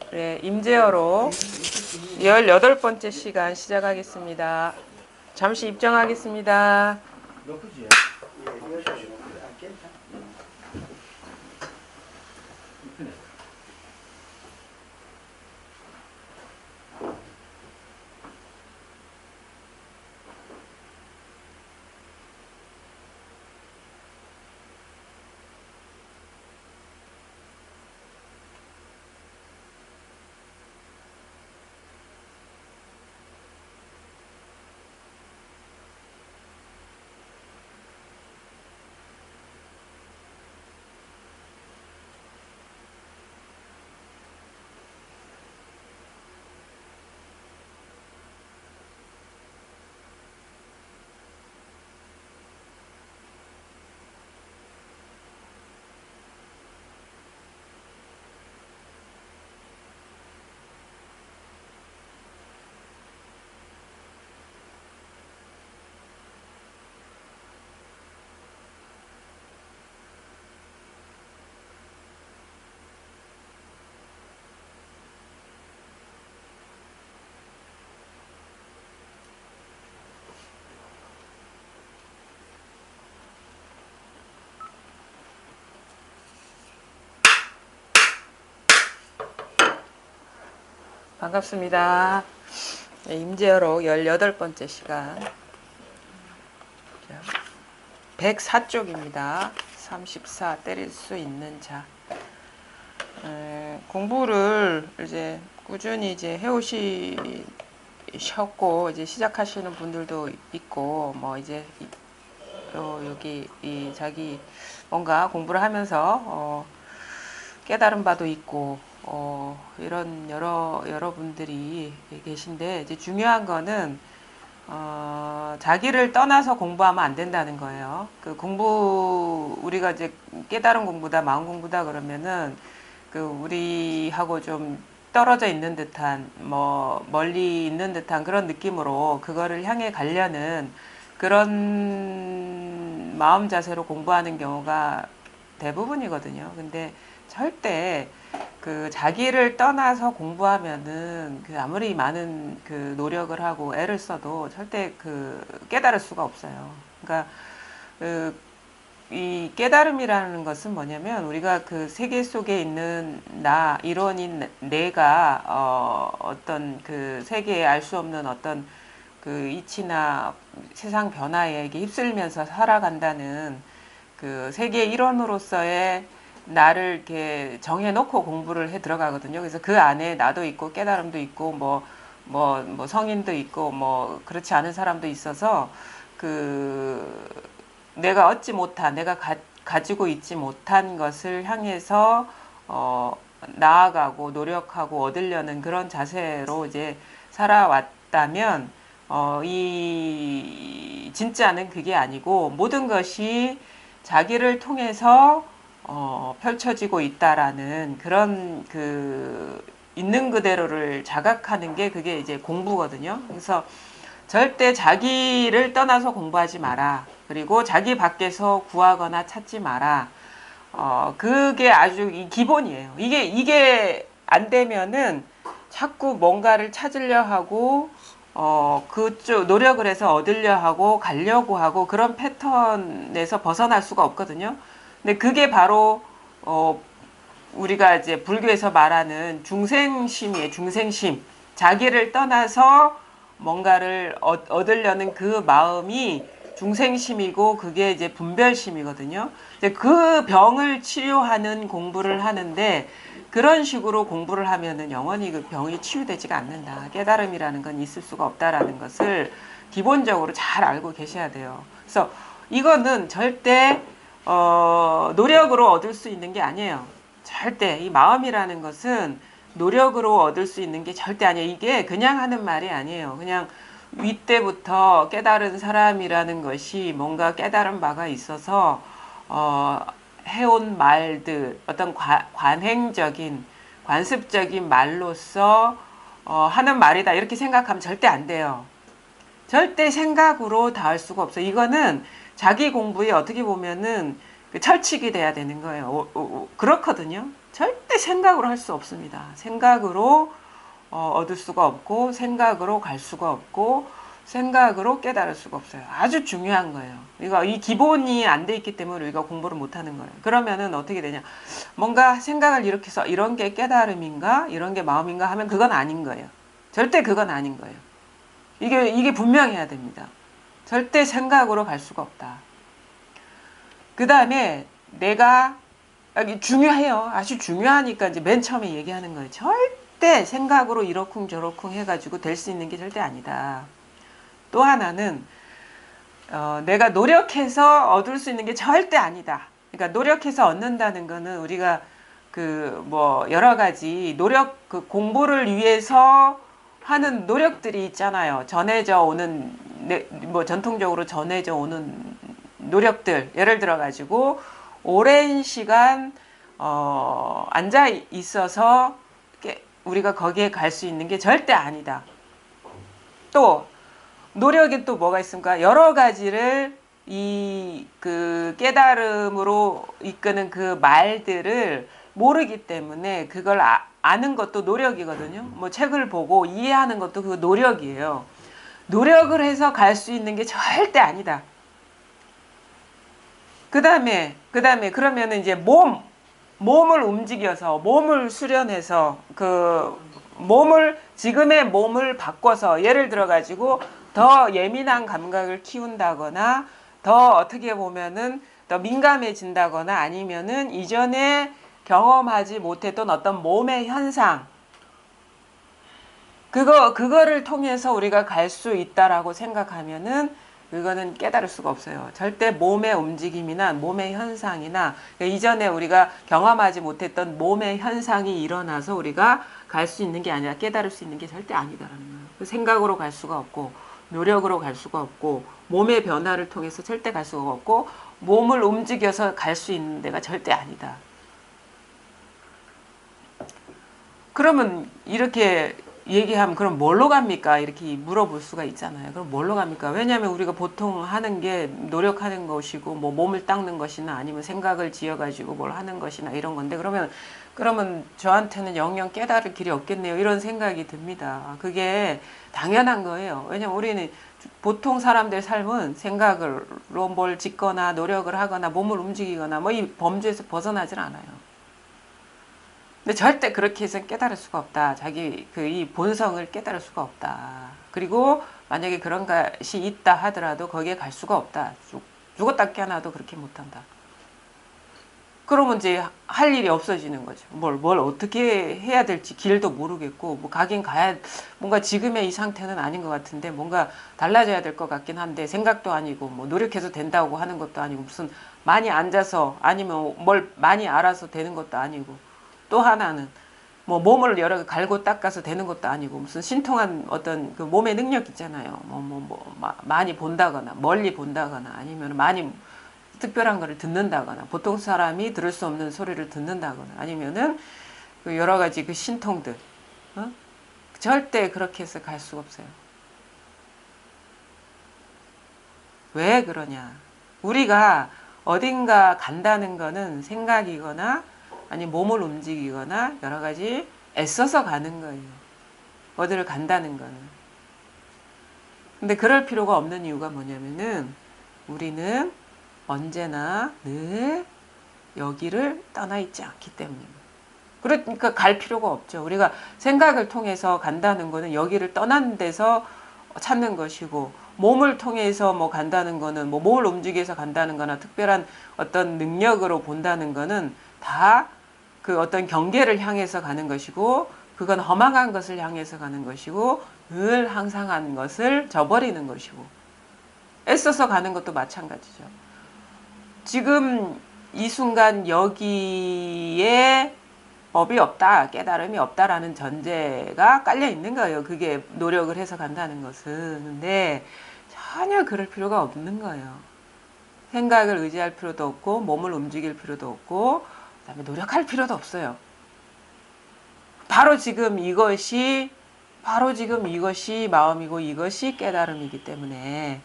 네, 임제어로 18번째 시간 시작하겠습니다. 잠시 입장하겠습니다. 반갑습니다. 네, 임제어로 18번째 시간 104쪽입니다. 34 때릴 수 있는 자. 공부를 이제 꾸준히 이제 해오셨고 이제 시작하시는 분들도 있고 뭐 이제 여기 자기 뭔가 공부를 하면서 깨달은 바도 있고 이런 여러분들이 계신데 이제 중요한 거는 자기를 떠나서 공부하면 안 된다는 거예요. 그 우리가 이제 깨달은 공부다 마음 공부다 그러면은 그 우리하고 좀 떨어져 있는 듯한 뭐 멀리 있는 듯한 그런 느낌으로 그거를 향해 가려는 그런 마음 자세로 공부하는 경우가 대부분이거든요. 근데 절대 그 자기를 떠나서 공부하면은 그 아무리 많은 그 노력을 하고 애를 써도 절대 그 깨달을 수가 없어요. 그러니까 이 깨달음이라는 것은 뭐냐면 우리가 그 세계 속에 있는 나 일원인 내가 어떤 그 세계에 알 수 없는 어떤 그 이치나 세상 변화에 휩쓸면서 살아간다는 그 세계의 일원으로서의 나를 이렇게 정해놓고 공부를 해 들어가거든요. 그래서 그 안에 나도 있고 깨달음도 있고 뭐 성인도 있고 뭐 그렇지 않은 사람도 있어서 그 내가 얻지 못한 내가 가지고 있지 못한 것을 향해서 나아가고 노력하고 얻으려는 그런 자세로 이제 살아왔다면 이 진짜는 그게 아니고 모든 것이 자기를 통해서 펼쳐지고 있다라는 그런 그 있는 그대로를 자각하는 게 그게 이제 공부거든요. 그래서 절대 자기를 떠나서 공부하지 마라. 그리고 자기 밖에서 구하거나 찾지 마라. 그게 아주 기본이에요. 이게 안 되면은 자꾸 뭔가를 찾으려 하고, 그쪽 노력을 해서 얻으려 하고, 가려고 하고, 그런 패턴에서 벗어날 수가 없거든요. 근데 그게 바로, 우리가 이제 불교에서 말하는 중생심이에요. 중생심. 자기를 떠나서 뭔가를 얻으려는 그 마음이 중생심이고 그게 이제 분별심이거든요. 이제 그 병을 치료하는 공부를 하는데 그런 식으로 공부를 하면은 영원히 그 병이 치유되지가 않는다. 깨달음이라는 건 있을 수가 없다라는 것을 기본적으로 잘 알고 계셔야 돼요. 그래서 이거는 절대 노력으로 얻을 수 있는 게 아니에요. 절대 이 마음이라는 것은 노력으로 얻을 수 있는 게 절대 아니에요. 이게 그냥 하는 말이 아니에요. 그냥 윗때부터 깨달은 사람이라는 것이 뭔가 깨달은 바가 있어서 해온 말들 어떤 관행적인 관습적인 말로서 하는 말이다 이렇게 생각하면 절대 안 돼요. 절대 생각으로 다 할 수가 없어요. 이거는 자기 공부에 어떻게 보면은 그 철칙이 돼야 되는 거예요. 그렇거든요. 절대 절대 생각으로 할 수 없습니다. 생각으로 얻을 수가 없고, 생각으로 갈 수가 없고, 생각으로 깨달을 수가 없어요. 아주 중요한 거예요. 이 기본이 안 돼 있기 때문에 우리가 공부를 못 하는 거예요. 그러면은 어떻게 되냐. 뭔가 생각을 이렇게 해서 이런 게 깨달음인가? 이런 게 마음인가? 하면 그건 아닌 거예요. 절대 그건 아닌 거예요. 이게 분명해야 됩니다. 절대 생각으로 갈 수가 없다. 그 다음에 내가, 중요해요. 아주 중요하니까 이제 맨 처음에 얘기하는 거예요. 절대 생각으로 이러쿵 저러쿵 해가지고 될 수 있는 게 절대 아니다. 또 하나는 내가 노력해서 얻을 수 있는 게 절대 아니다. 그러니까 노력해서 얻는다는 거는 우리가 여러 가지 공부를 위해서 하는 노력들이 있잖아요. 전해져 오는 전통적으로 전해져 오는 노력들, 예를 들어 가지고 오랜 시간 앉아 있어서 우리가 거기에 갈 수 있는 게 절대 아니다. 또 노력에 또 뭐가 있습니까? 여러 가지를 깨달음으로 이끄는 그 말들을 모르기 때문에 그걸 아는 것도 노력이거든요. 뭐 책을 보고 이해하는 것도 그 노력이에요. 노력을 해서 갈 수 있는 게 절대 아니다. 그 다음에 그러면은 이제 몸을 움직여서 몸을 수련해서 지금의 몸을 바꿔서 예를 들어 가지고 더 예민한 감각을 키운다거나 더 어떻게 보면은 더 민감해진다거나 아니면은 이전에 경험하지 못했던 어떤 몸의 현상 그거를 통해서 우리가 갈 수 있다라고 생각하면은 그거는 깨달을 수가 없어요. 절대 몸의 움직임이나 몸의 현상이나 이전에 우리가 경험하지 못했던 몸의 현상이 일어나서 우리가 갈 수 있는 게 아니라 깨달을 수 있는 게 절대 아니다라는 거예요. 생각으로 갈 수가 없고 노력으로 갈 수가 없고 몸의 변화를 통해서 절대 갈 수가 없고 몸을 움직여서 갈 수 있는 데가 절대 아니다. 그러면 이렇게 얘기하면 그럼 뭘로 갑니까? 이렇게 물어볼 수가 있잖아요. 그럼 뭘로 갑니까? 왜냐하면 우리가 보통 하는 게 노력하는 것이고 뭐 몸을 닦는 것이나 아니면 생각을 지어가지고 뭘 하는 것이나 이런 건데 그러면 저한테는 영영 깨달을 길이 없겠네요. 이런 생각이 듭니다. 그게 당연한 거예요. 왜냐하면 우리는 보통 사람들 삶은 생각으로 뭘 짓거나 노력을 하거나 몸을 움직이거나 뭐 이 범주에서 벗어나질 않아요. 근데 절대 그렇게 해서 깨달을 수가 없다. 자기 이 본성을 깨달을 수가 없다. 그리고 만약에 그런 것이 있다 하더라도 거기에 갈 수가 없다. 죽었다 깨어나도 그렇게 못한다. 그러면 이제 할 일이 없어지는 거죠. 뭘 어떻게 해야 될지 길도 모르겠고 뭐 가긴 가야 뭔가 지금의 이 상태는 아닌 것 같은데 뭔가 달라져야 될 것 같긴 한데 생각도 아니고 뭐 노력해서 된다고 하는 것도 아니고 무슨 많이 앉아서 아니면 뭘 많이 알아서 되는 것도 아니고 또 하나는 뭐 몸을 여러 개 갈고 닦아서 되는 것도 아니고 무슨 신통한 어떤 그 몸의 능력 있잖아요. 많이 본다거나 멀리 본다거나 아니면 많이 특별한 거를 듣는다거나 보통 사람이 들을 수 없는 소리를 듣는다거나 아니면은 그 여러 가지 그 신통들 절대 그렇게 해서 갈 수가 없어요. 왜 그러냐? 우리가 어딘가 간다는 거는 생각이거나 아니 몸을 움직이거나 여러 가지 애써서 가는 거예요. 어디를 간다는 거는. 근데 그럴 필요가 없는 이유가 뭐냐면은 우리는 언제나 늘 여기를 떠나 있지 않기 때문입니다. 그러니까 갈 필요가 없죠. 우리가 생각을 통해서 간다는 거는 여기를 떠난 데서 찾는 것이고 몸을 통해서 뭐 간다는 거는 뭐 몸을 움직여서 간다는 거나 특별한 어떤 능력으로 본다는 거는 다 그 어떤 경계를 향해서 가는 것이고 그건 허망한 것을 향해서 가는 것이고 늘 항상한 것을 저버리는 것이고 애써서 가는 것도 마찬가지죠. 지금 이 순간 여기에 법이 없다, 깨달음이 없다라는 전제가 깔려 있는 거예요. 그게 노력을 해서 간다는 것은. 근데 전혀 그럴 필요가 없는 거예요. 생각을 의지할 필요도 없고 몸을 움직일 필요도 없고 그다음에 노력할 필요도 없어요. 바로 지금 이것이 마음이고 이것이 깨달음이기 때문에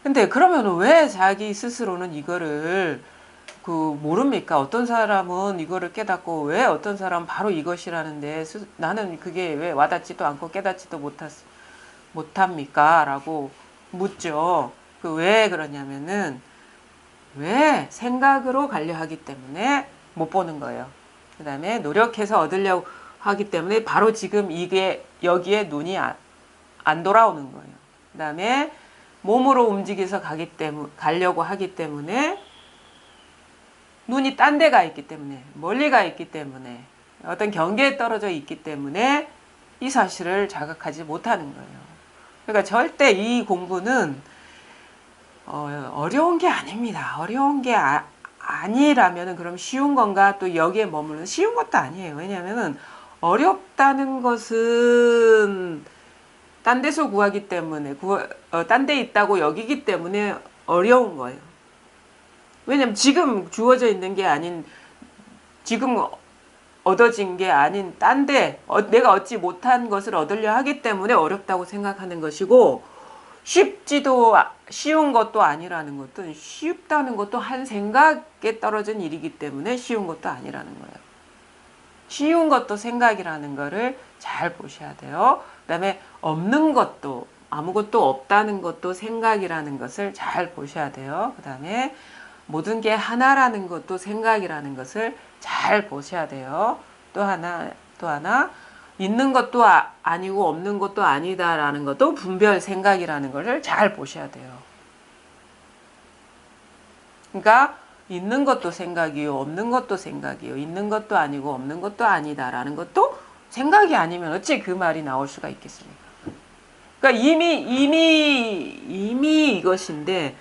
근데 그러면 왜 자기 스스로는 이거를 모릅니까? 어떤 사람은 이거를 깨닫고 왜 어떤 사람은 바로 이것이라는데 나는 그게 왜 와닿지도 않고 깨닫지도 못합니까? 라고 묻죠. 왜 그러냐면은 왜 생각으로 가려 하기 때문에 못 보는 거예요. 그 다음에 노력해서 얻으려고 하기 때문에 바로 지금 이게 여기에 눈이 안 돌아오는 거예요. 그 다음에 몸으로 움직여서 가려고 하기 때문에 눈이 딴 데 가 있기 때문에 멀리 가 있기 때문에 어떤 경계에 떨어져 있기 때문에 이 사실을 자각하지 못하는 거예요. 그러니까 절대 이 공부는 어려운 게 아닙니다. 어려운 게 아니라면 그럼 쉬운 건가? 또 여기에 머무르는 쉬운 것도 아니에요. 왜냐하면 어렵다는 것은 딴 데서 구하기 때문에 딴 데 있다고 여기기 때문에 어려운 거예요. 왜냐면 지금 주어져 있는 게 아닌 지금 얻어진 게 아닌 딴 데 내가 얻지 못한 것을 얻으려 하기 때문에 어렵다고 생각하는 것이고 쉬운 것도 아니라는 것은 쉽다는 것도 한 생각에 떨어진 일이기 때문에 쉬운 것도 아니라는 거예요. 쉬운 것도 생각이라는 거를 잘 보셔야 돼요. 그 다음에 없는 것도 아무것도 없다는 것도 생각이라는 것을 잘 보셔야 돼요. 그 다음에 모든 게 하나라는 것도 생각이라는 것을 잘 보셔야 돼요. 또 하나 있는 것도 아니고 없는 것도 아니다라는 것도 분별 생각이라는 것을 잘 보셔야 돼요. 그러니까 있는 것도 생각이요, 없는 것도 생각이요, 있는 것도 아니고 없는 것도 아니다라는 것도 생각이 아니면 어찌 그 말이 나올 수가 있겠습니까? 그러니까 이미 이것인데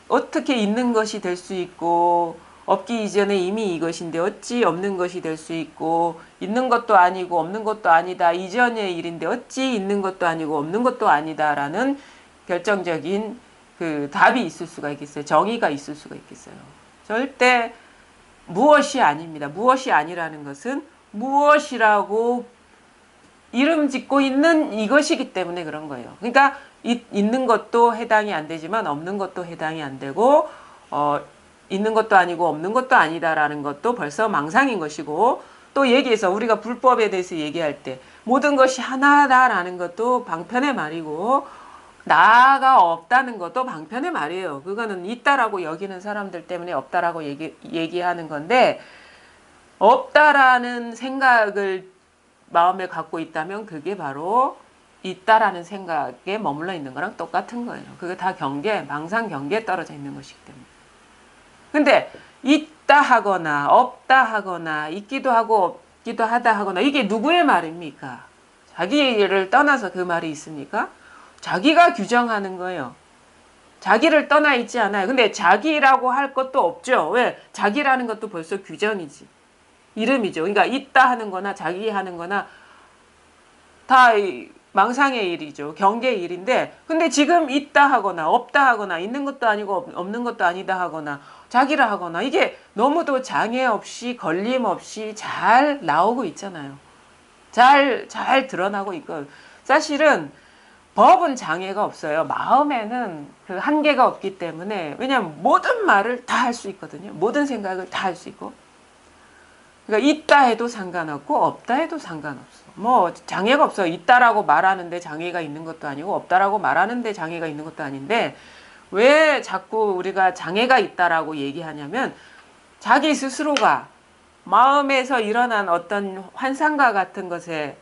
어떻게 있는 것이 될 수 있고 없기 이전에 이미 이것인데 어찌 없는 것이 될 수 있고 있는 것도 아니고 없는 것도 아니다 이전의 일인데 어찌 있는 것도 아니고 없는 것도 아니다라는 결정적인 그 답이 있을 수가 있겠어요. 정의가 있을 수가 있겠어요. 절대 무엇이 아닙니다. 무엇이 아니라는 것은 무엇이라고 이름 짓고 있는 이것이기 때문에 그런 거예요. 그러니까 있는 것도 해당이 안 되지만 없는 것도 해당이 안 되고 있는 것도 아니고 없는 것도 아니다라는 것도 벌써 망상인 것이고 또 얘기해서 우리가 불법에 대해서 얘기할 때 모든 것이 하나다라는 것도 방편의 말이고 나가 없다는 것도 방편의 말이에요. 그거는 있다라고 여기는 사람들 때문에 없다라고 얘기하는 건데 없다라는 생각을 마음에 갖고 있다면 그게 바로 있다라는 생각에 머물러 있는 거랑 똑같은 거예요. 그게 다 망상 경계에 떨어져 있는 것이기 때문에. 근데 있다 하거나 없다 하거나 있기도 하고 없기도 하다 하거나 이게 누구의 말입니까? 자기를 떠나서 그 말이 있습니까? 자기가 규정하는 거예요. 자기를 떠나 있지 않아요. 근데 자기라고 할 것도 없죠. 왜? 자기라는 것도 벌써 규정이지. 이름이죠. 그러니까 있다 하는 거나 자기 하는 거나 다 망상의 일이죠. 경계의 일인데 근데 지금 있다 하거나 없다 하거나 있는 것도 아니고 없는 것도 아니다 하거나 자기라 하거나 이게 너무도 장애 없이 걸림 없이 잘 나오고 있잖아요. 잘 드러나고 있고 사실은 법은 장애가 없어요. 마음에는 그 한계가 없기 때문에 왜냐하면 모든 말을 다 할 수 있거든요. 모든 생각을 다 할 수 있고 그러니까 있다 해도 상관없고 없다 해도 상관없어. 뭐 장애가 없어요. 있다라고 말하는데 장애가 있는 것도 아니고 없다라고 말하는데 장애가 있는 것도 아닌데 왜 자꾸 우리가 장애가 있다라고 얘기하냐면 자기 스스로가 마음에서 일어난 어떤 환상과 같은 것에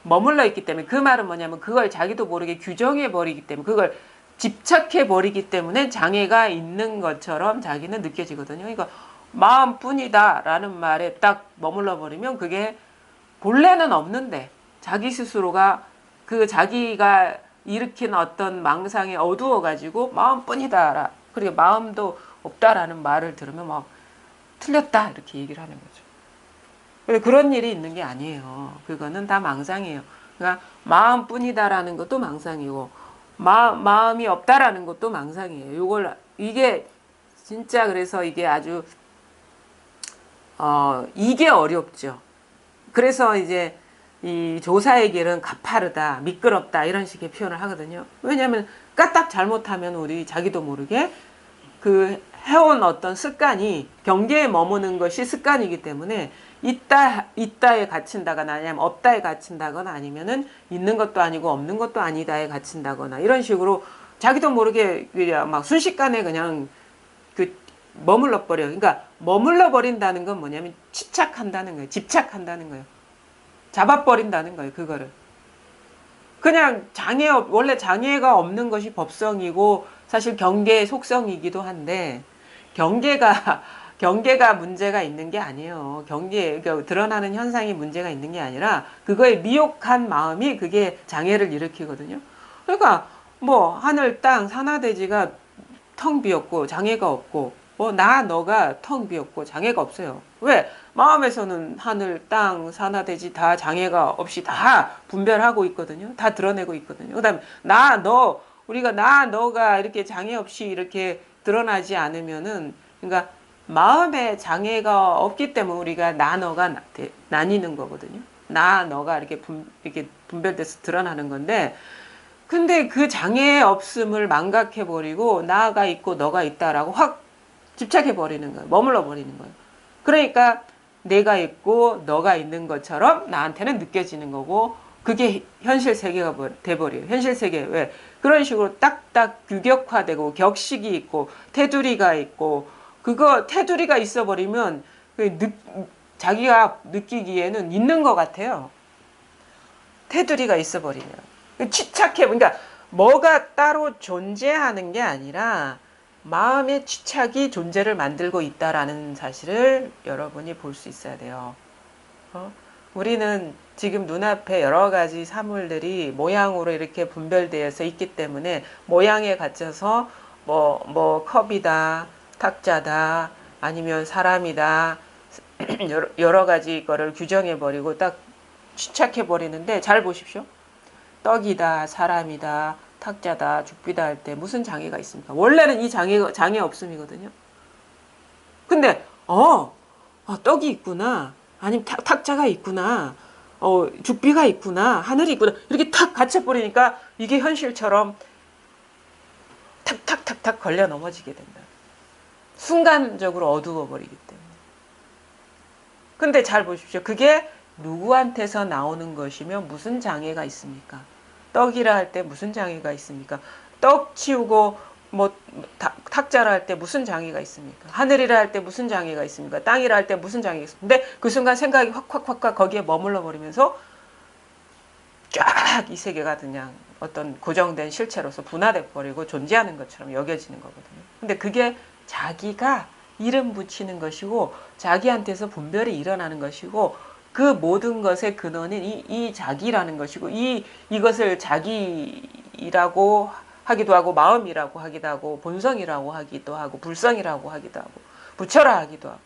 머물러 있기 때문에 그 말은 뭐냐면 그걸 자기도 모르게 규정해 버리기 때문에 그걸 집착해 버리기 때문에 장애가 있는 것처럼 자기는 느껴지거든요. 그러니까 마음뿐이다 라는 말에 딱 머물러 버리면 그게 본래는 없는데 자기 스스로가 그 자기가 일으킨 어떤 망상에 어두워 가지고 마음뿐이다 그리고 마음도 없다라는 말을 들으면 막 틀렸다 이렇게 얘기를 하는 거죠. 그런 일이 있는 게 아니에요. 그거는 다 망상이에요. 그러니까 마음뿐이다라는 것도 망상이고 마음이 없다라는 것도 망상이에요. 이게 진짜 그래서 이게 아주 이게 어렵죠. 그래서 이제 이 조사의 길은 가파르다, 미끄럽다 이런 식의 표현을 하거든요. 왜냐하면 까딱 잘못하면 우리 자기도 모르게 그 해온 어떤 습관이 경계에 머무는 것이 습관이기 때문에 있다에 갇힌다거나 아니면 없다에 갇힌다거나 아니면은 있는 것도 아니고 없는 것도 아니다에 갇힌다거나 이런 식으로 자기도 모르게 그냥 막 순식간에 그냥 그 머물러 버려. 그러니까 머물러 버린다는 건 뭐냐면 집착한다는 거예요. 집착한다는 거예요. 잡아버린다는 거예요. 그거를. 그냥 원래 장애가 없는 것이 법성이고 사실 경계의 속성이기도 한데 경계가 문제가 있는 게 아니에요. 그러니까 드러나는 현상이 문제가 있는 게 아니라 그거에 미혹한 마음이 그게 장애를 일으키거든요. 그러니까 뭐 하늘, 땅, 산하대지가 텅 비었고 장애가 없고 너가 텅 비었고 장애가 없어요. 왜? 마음에서는 하늘, 땅, 산하대지 다 장애가 없이 다 분별하고 있거든요. 다 드러내고 있거든요. 그다음에 우리가 너가 이렇게 장애 없이 이렇게 드러나지 않으면은 그러니까 마음에 장애가 없기 때문에 우리가 너가 나뉘는 거거든요. 너가 이렇게 분별돼서 드러나는 건데 근데 그 장애 없음을 망각해버리고 나가 있고 너가 있다라고 확 집착해버리는 거예요. 머물러 버리는 거예요. 그러니까 내가 있고 너가 있는 것처럼 나한테는 느껴지는 거고 그게 현실 세계가 돼버려요. 현실 세계 왜? 그런 식으로 딱딱 규격화되고 격식이 있고 테두리가 있고 테두리가 있어버리면 자기가 느끼기에는 있는 것 같아요. 테두리가 있어버리면. 그러니까 뭐가 따로 존재하는 게 아니라 마음의 집착이 존재를 만들고 있다라는 사실을 여러분이 볼 수 있어야 돼요. 우리는 지금 눈앞에 여러 가지 사물들이 모양으로 이렇게 분별되어서 있기 때문에 모양에 갇혀서 컵이다, 탁자다, 아니면 사람이다, 여러 가지 거를 규정해버리고 딱 집착해버리는데 잘 보십시오. 떡이다, 사람이다, 탁자다, 죽비다 할 때 무슨 장애가 있습니까? 원래는 이 장애 없음이거든요. 근데 떡이 있구나. 아니면 탁자가 있구나. 죽비가 있구나. 하늘이 있구나. 이렇게 탁 갇혀버리니까 이게 현실처럼 탁탁탁탁 걸려 넘어지게 된다. 순간적으로 어두워 버리기 때문에. 근데 잘 보십시오. 그게 누구한테서 나오는 것이며 무슨 장애가 있습니까? 떡이라 할 때 무슨 장애가 있습니까? 떡 치우고 탁자라 할 때 무슨 장애가 있습니까? 하늘이라 할 때 무슨 장애가 있습니까? 땅이라 할 때 무슨 장애가 있습니까? 근데 그 순간 생각이 확 거기에 머물러 버리면서 쫙 이 세계가 그냥 어떤 고정된 실체로서 분화돼 버리고 존재하는 것처럼 여겨지는 거거든요. 근데 그게 자기가 이름 붙이는 것이고 자기한테서 분별이 일어나는 것이고 그 모든 것의 근원은 이 자기라는 것이고 이것을 자기라고 하기도 하고 마음이라고 하기도 하고 본성이라고 하기도 하고 불성이라고 하기도 하고 부처라 하기도 하고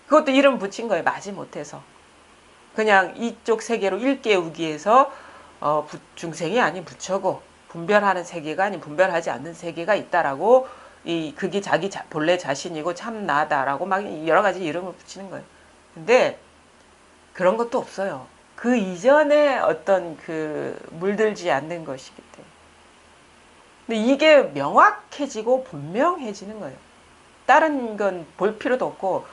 그것도 이름 붙인 거예요. 마지못해서 그냥 이쪽 세계로 일깨우기 위해서 중생이 아닌 부처고 분별하는 세계가 아닌 분별하지 않는 세계가 있다라고 그게 자기 본래 자신이고 참 나다라고 막 여러 가지 이름을 붙이는 거예요. 근데 그런 것도 없어요. 그 이전에 어떤 물들지 않는 것이기 때문에. 근데 이게 명확해지고 분명해지는 거예요. 다른 건 볼 필요도 없고,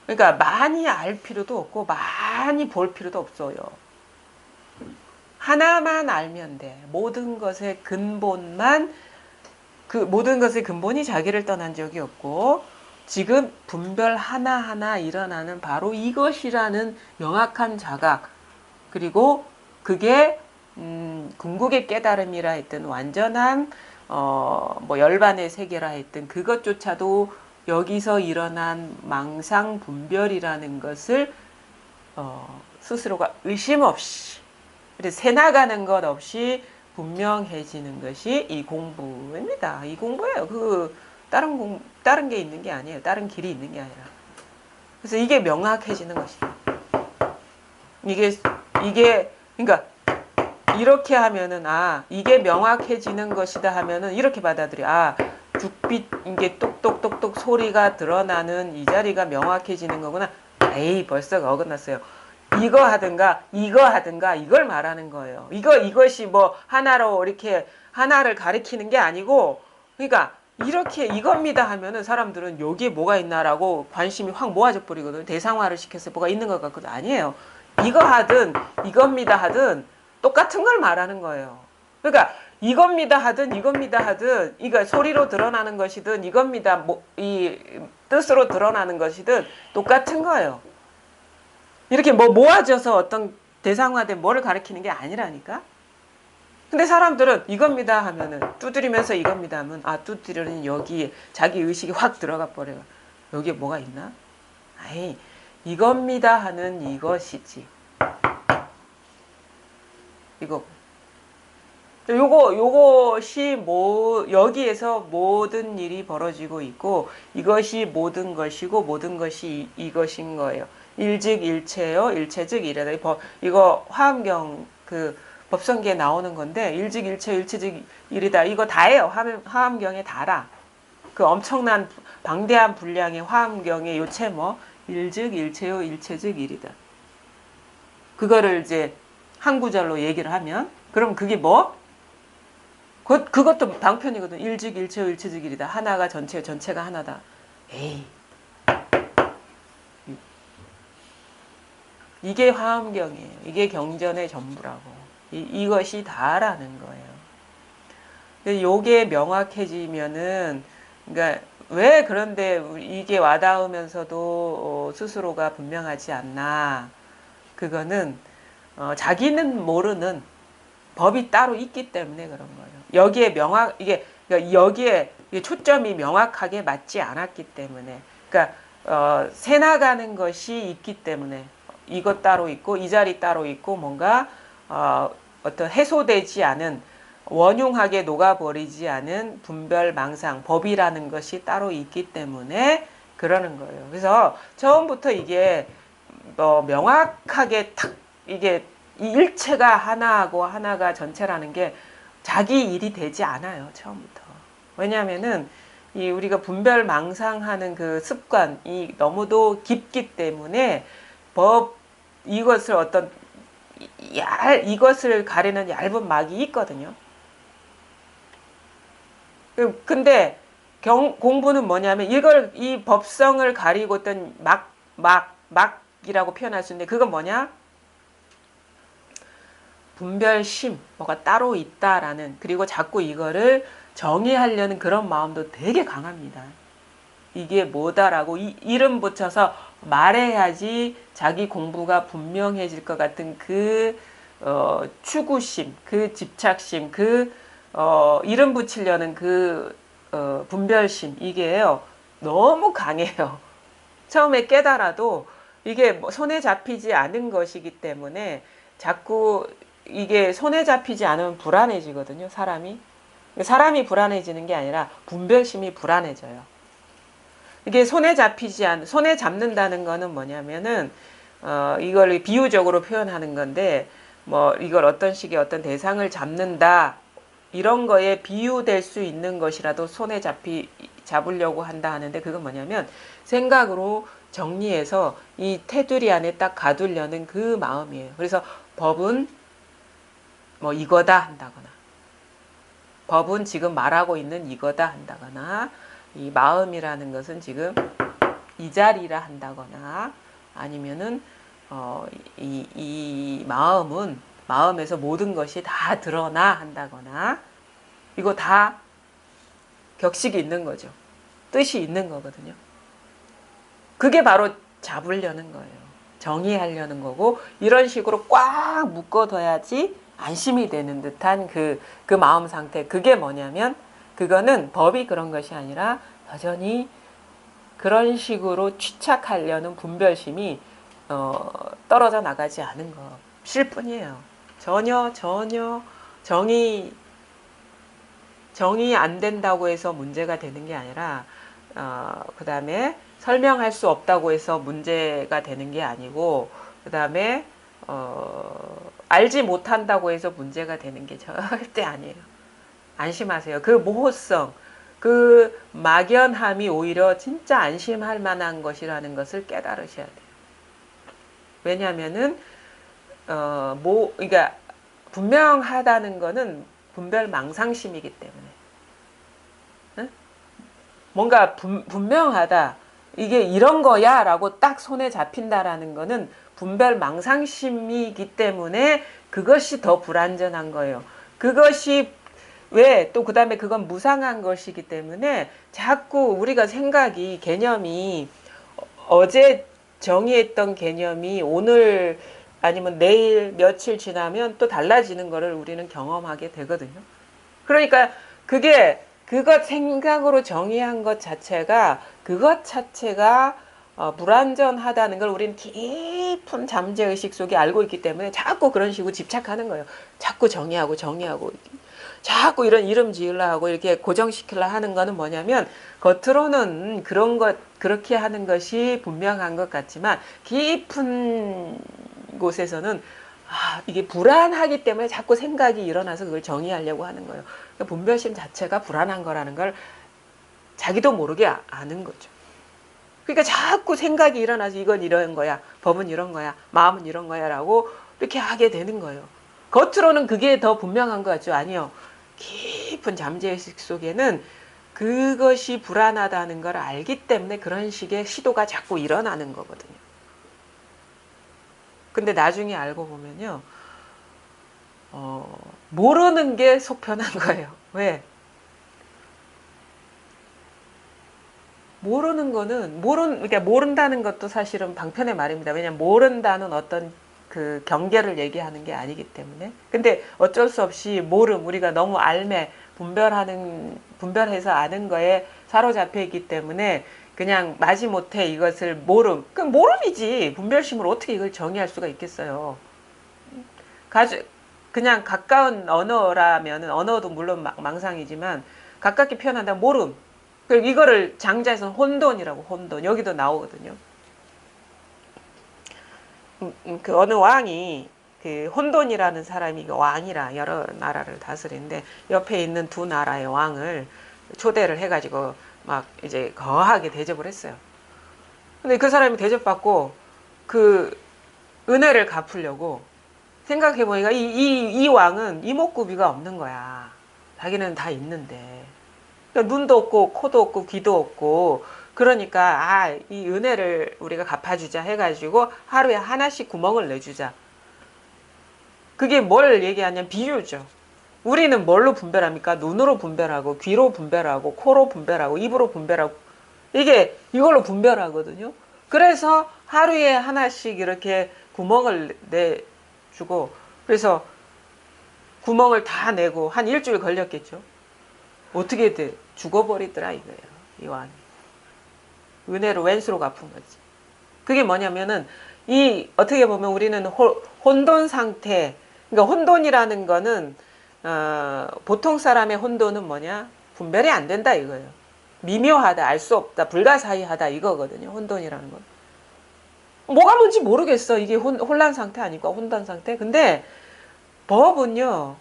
그러니까 많이 알 필요도 없고, 많이 볼 필요도 없어요. 하나만 알면 돼. 모든 것의 근본만, 모든 것의 근본이 자기를 떠난 적이 없고, 지금 분별 하나하나 일어나는 바로 이것이라는 명확한 자각 그리고 그게 궁극의 깨달음이라 했든 완전한 열반의 세계라 했든 그것조차도 여기서 일어난 망상 분별이라는 것을 스스로가 의심 없이 새나가는 것 없이 분명해지는 것이 이 공부입니다. 이 공부예요. 다른 게 있는 게 아니에요. 다른 길이 있는 게 아니라. 그래서 이게 명확해지는 것이에요. 그러니까, 이렇게 하면은, 이게 명확해지는 것이다 하면은, 이렇게 받아들여. 죽빛, 이게 똑똑똑똑 소리가 드러나는 이 자리가 명확해지는 거구나. 에이, 벌써 어긋났어요. 이거 하든가, 이걸 말하는 거예요. 이것이 하나로 이렇게, 하나를 가리키는 게 아니고, 그러니까, 이렇게 이겁니다 하면은 사람들은 여기에 뭐가 있나라고 관심이 확 모아져 버리거든. 대상화를 시켜서 뭐가 있는 것 같거든. 아니에요. 이거 하든 이겁니다 하든 똑같은 걸 말하는 거예요. 그러니까 이겁니다 하든 이겁니다 하든 이거 소리로 드러나는 것이든 이겁니다 이 뜻으로 드러나는 것이든 똑같은 거예요. 이렇게 뭐 모아져서 어떤 대상화된 뭐를 가리키는 게 아니라니까. 근데 사람들은 이겁니다 하면은 두드리면서 이겁니다 하면 아 두드리는 여기 자기 의식이 확 들어가 버려요. 여기에 뭐가 있나? 아이 이겁니다 하는 이것이지. 이거 요것이 여기에서 모든 일이 벌어지고 있고 이것이 모든 것이고 모든 것이 이것인 거예요. 일즉 일체요, 일체즉 이래다. 이거 화엄경 법성기에 나오는 건데 일즉 일체, 일체즉 일이다. 이거 다예요. 화엄경에 다라. 그 엄청난 방대한 분량의 화엄경의 요체뭐 일즉 일체요, 일체즉 일이다. 그거를 이제 한 구절로 얘기를 하면 그럼 그게 뭐? 그것도 방편이거든. 일즉 일체요 일체즉 일이다. 하나가 전체, 전체가 하나다. 에이. 이게 화엄경이에요. 이게 경전의 전부라고. 이것이 다라는 거예요. 근데 요게 명확해지면은, 그러니까 왜 그런데 이게 와닿으면서도 스스로가 분명하지 않나. 그거는 자기는 모르는 법이 따로 있기 때문에 그런 거예요. 여기에 그러니까 여기에 초점이 명확하게 맞지 않았기 때문에, 그러니까 새 나가는 것이 있기 때문에 이것 따로 있고 이 자리 따로 있고 뭔가 어떤 해소되지 않은 원흉하게 녹아버리지 않은 분별망상 법이라는 것이 따로 있기 때문에 그러는 거예요. 그래서 처음부터 이게 명확하게 탁 이게 이 일체가 하나하고 하나가 전체라는 게 자기 일이 되지 않아요. 처음부터. 왜냐하면은 이 우리가 분별망상하는 그 습관이 너무도 깊기 때문에 이것을 어떤 이것을 가리는 얇은 막이 있거든요. 근데 공부는 뭐냐면 이 법성을 가리고 있던 막이라고 표현할 수 있는데 그건 뭐냐? 분별심, 뭐가 따로 있다라는, 그리고 자꾸 이거를 정의하려는 그런 마음도 되게 강합니다. 이게 뭐다라고 이름 붙여서 말해야지 자기 공부가 분명해질 것 같은 추구심, 그 집착심, 이름 붙이려는 분별심, 이게요, 너무 강해요. 처음에 깨달아도 이게 손에 잡히지 않은 것이기 때문에 자꾸 이게 손에 잡히지 않으면 불안해지거든요, 사람이. 사람이 불안해지는 게 아니라 분별심이 불안해져요. 이게 손에 잡는다는 거는 뭐냐면은, 이걸 비유적으로 표현하는 건데, 이걸 어떤 식의 어떤 대상을 잡는다, 이런 거에 비유될 수 있는 것이라도 손에 잡으려고 한다 하는데, 그건 뭐냐면, 생각으로 정리해서 이 테두리 안에 딱 가두려는 그 마음이에요. 그래서 법은 이거다 한다거나, 법은 지금 말하고 있는 이거다 한다거나, 이 마음이라는 것은 지금 이 자리라 한다거나, 아니면은 이 마음에서 모든 것이 다 드러나 한다거나, 이거 다 격식이 있는 거죠. 뜻이 있는 거거든요. 그게 바로 잡으려는 거예요. 정의하려는 거고, 이런 식으로 꽉 묶어둬야지 안심이 되는 듯한 그 마음 상태. 그게 뭐냐면, 그거는 법이 그런 것이 아니라 여전히 그런 식으로 취착하려는 분별심이 떨어져 나가지 않은 것일 뿐이에요. 전혀 정의 안 된다고 해서 문제가 되는 게 아니라, 그 다음에 설명할 수 없다고 해서 문제가 되는 게 아니고, 그 다음에 알지 못한다고 해서 문제가 되는 게 절대 아니에요. 안심하세요. 그 모호성, 그 막연함이 오히려 진짜 안심할 만한 것이라는 것을 깨달으셔야 돼요. 왜냐하면은 그러니까 분명하다는 거는 분별망상심이기 때문에. 응? 뭔가 분명하다. 이게 이런 거야 라고 딱 손에 잡힌다라는 거는 분별 망상심이기 때문에 그것이 더 불완전한 거예요. 그것이 왜 또 그 다음에 그건 무상한 것이기 때문에 자꾸 우리가 생각이 개념이 어제 정의했던 개념이 오늘 아니면 내일 며칠 지나면 또 달라지는 거를 우리는 경험하게 되거든요. 그러니까 그게 그것 생각으로 정의한 것 자체가 그것 자체가 불완전하다는 걸 우리는 깊은 잠재의식 속에 알고 있기 때문에 자꾸 그런 식으로 집착하는 거예요. 자꾸 정의하고 자꾸 이런 이름 지으려 하고 이렇게 고정시키려 하는 거는 뭐냐면 겉으로는 그런 것 그렇게 하는 것이 분명한 것 같지만 깊은 곳에서는 이게 불안하기 때문에 자꾸 생각이 일어나서 그걸 정의하려고 하는 거예요. 그러니까 분별심 자체가 불안한 거라는 걸 자기도 모르게 아는 거죠. 그러니까 자꾸 생각이 일어나서 이건 이런 거야, 법은 이런 거야, 마음은 이런 거야 라고 이렇게 하게 되는 거예요. 겉으로는 그게 더 분명한 것 같죠? 아니요. 깊은 잠재의식 속에는 그것이 불안하다는 걸 알기 때문에 그런 식의 시도가 자꾸 일어나는 거거든요. 근데 나중에 알고 보면요. 모르는 게 속편한 거예요. 왜? 모르는 거는 그러니까 모른다는 것도 사실은 방편의 말입니다. 왜냐하면 모른다는 어떤 그 경계를 얘기하는 게 아니기 때문에. 근데 어쩔 수 없이 모름, 우리가 너무 분별해서 아는 거에 사로잡혀 있기 때문에 그냥 마지못해 이것을 모름. 그럼 모름이지. 분별심으로 어떻게 이걸 정의할 수가 있겠어요. 그냥 가까운 언어라면 언어도 물론 망상이지만 가깝게 표현한다면 모름. 그리고 이거를 장자에서는 혼돈이라고 혼돈. 여기도 나오거든요. 그 어느 왕이 그 혼돈이라는 사람이 왕이라 여러 나라를 다스리는데 옆에 있는 두 나라의 왕을 초대를 해가지고 막 이제 거하게 대접을 했어요. 근데 그 사람이 대접받고 그 은혜를 갚으려고 생각해보니까 이 왕은 이목구비가 없는 거야. 자기는 다 있는데. 그러니까 눈도 없고 코도 없고 귀도 없고 그러니까 이 은혜를 우리가 갚아주자 해가지고 하루에 하나씩 구멍을 내주자. 그게 뭘 얘기하냐면 비유죠. 우리는 뭘로 분별합니까? 눈으로 분별하고 귀로 분별하고 코로 분별하고 입으로 분별하고 이걸로 분별하거든요. 그래서 하루에 하나씩 이렇게 구멍을 내주고 그래서 구멍을 다 내고 한 일주일 걸렸겠죠. 어떻게 돼? 죽어버리더라 이거예요. 이 왕이. 은혜로 왼수로 갚은 거지. 그게 뭐냐면은 어떻게 보면 우리는 혼돈 상태. 그러니까 혼돈이라는 거는 보통 사람의 혼돈은 뭐냐? 분별이 안 된다 이거예요. 미묘하다, 알 수 없다, 불가사의하다 이거거든요. 혼돈이라는 건. 뭐가 뭔지 모르겠어. 이게 혼란 상태 아닐까? 혼돈 상태. 근데 법은요.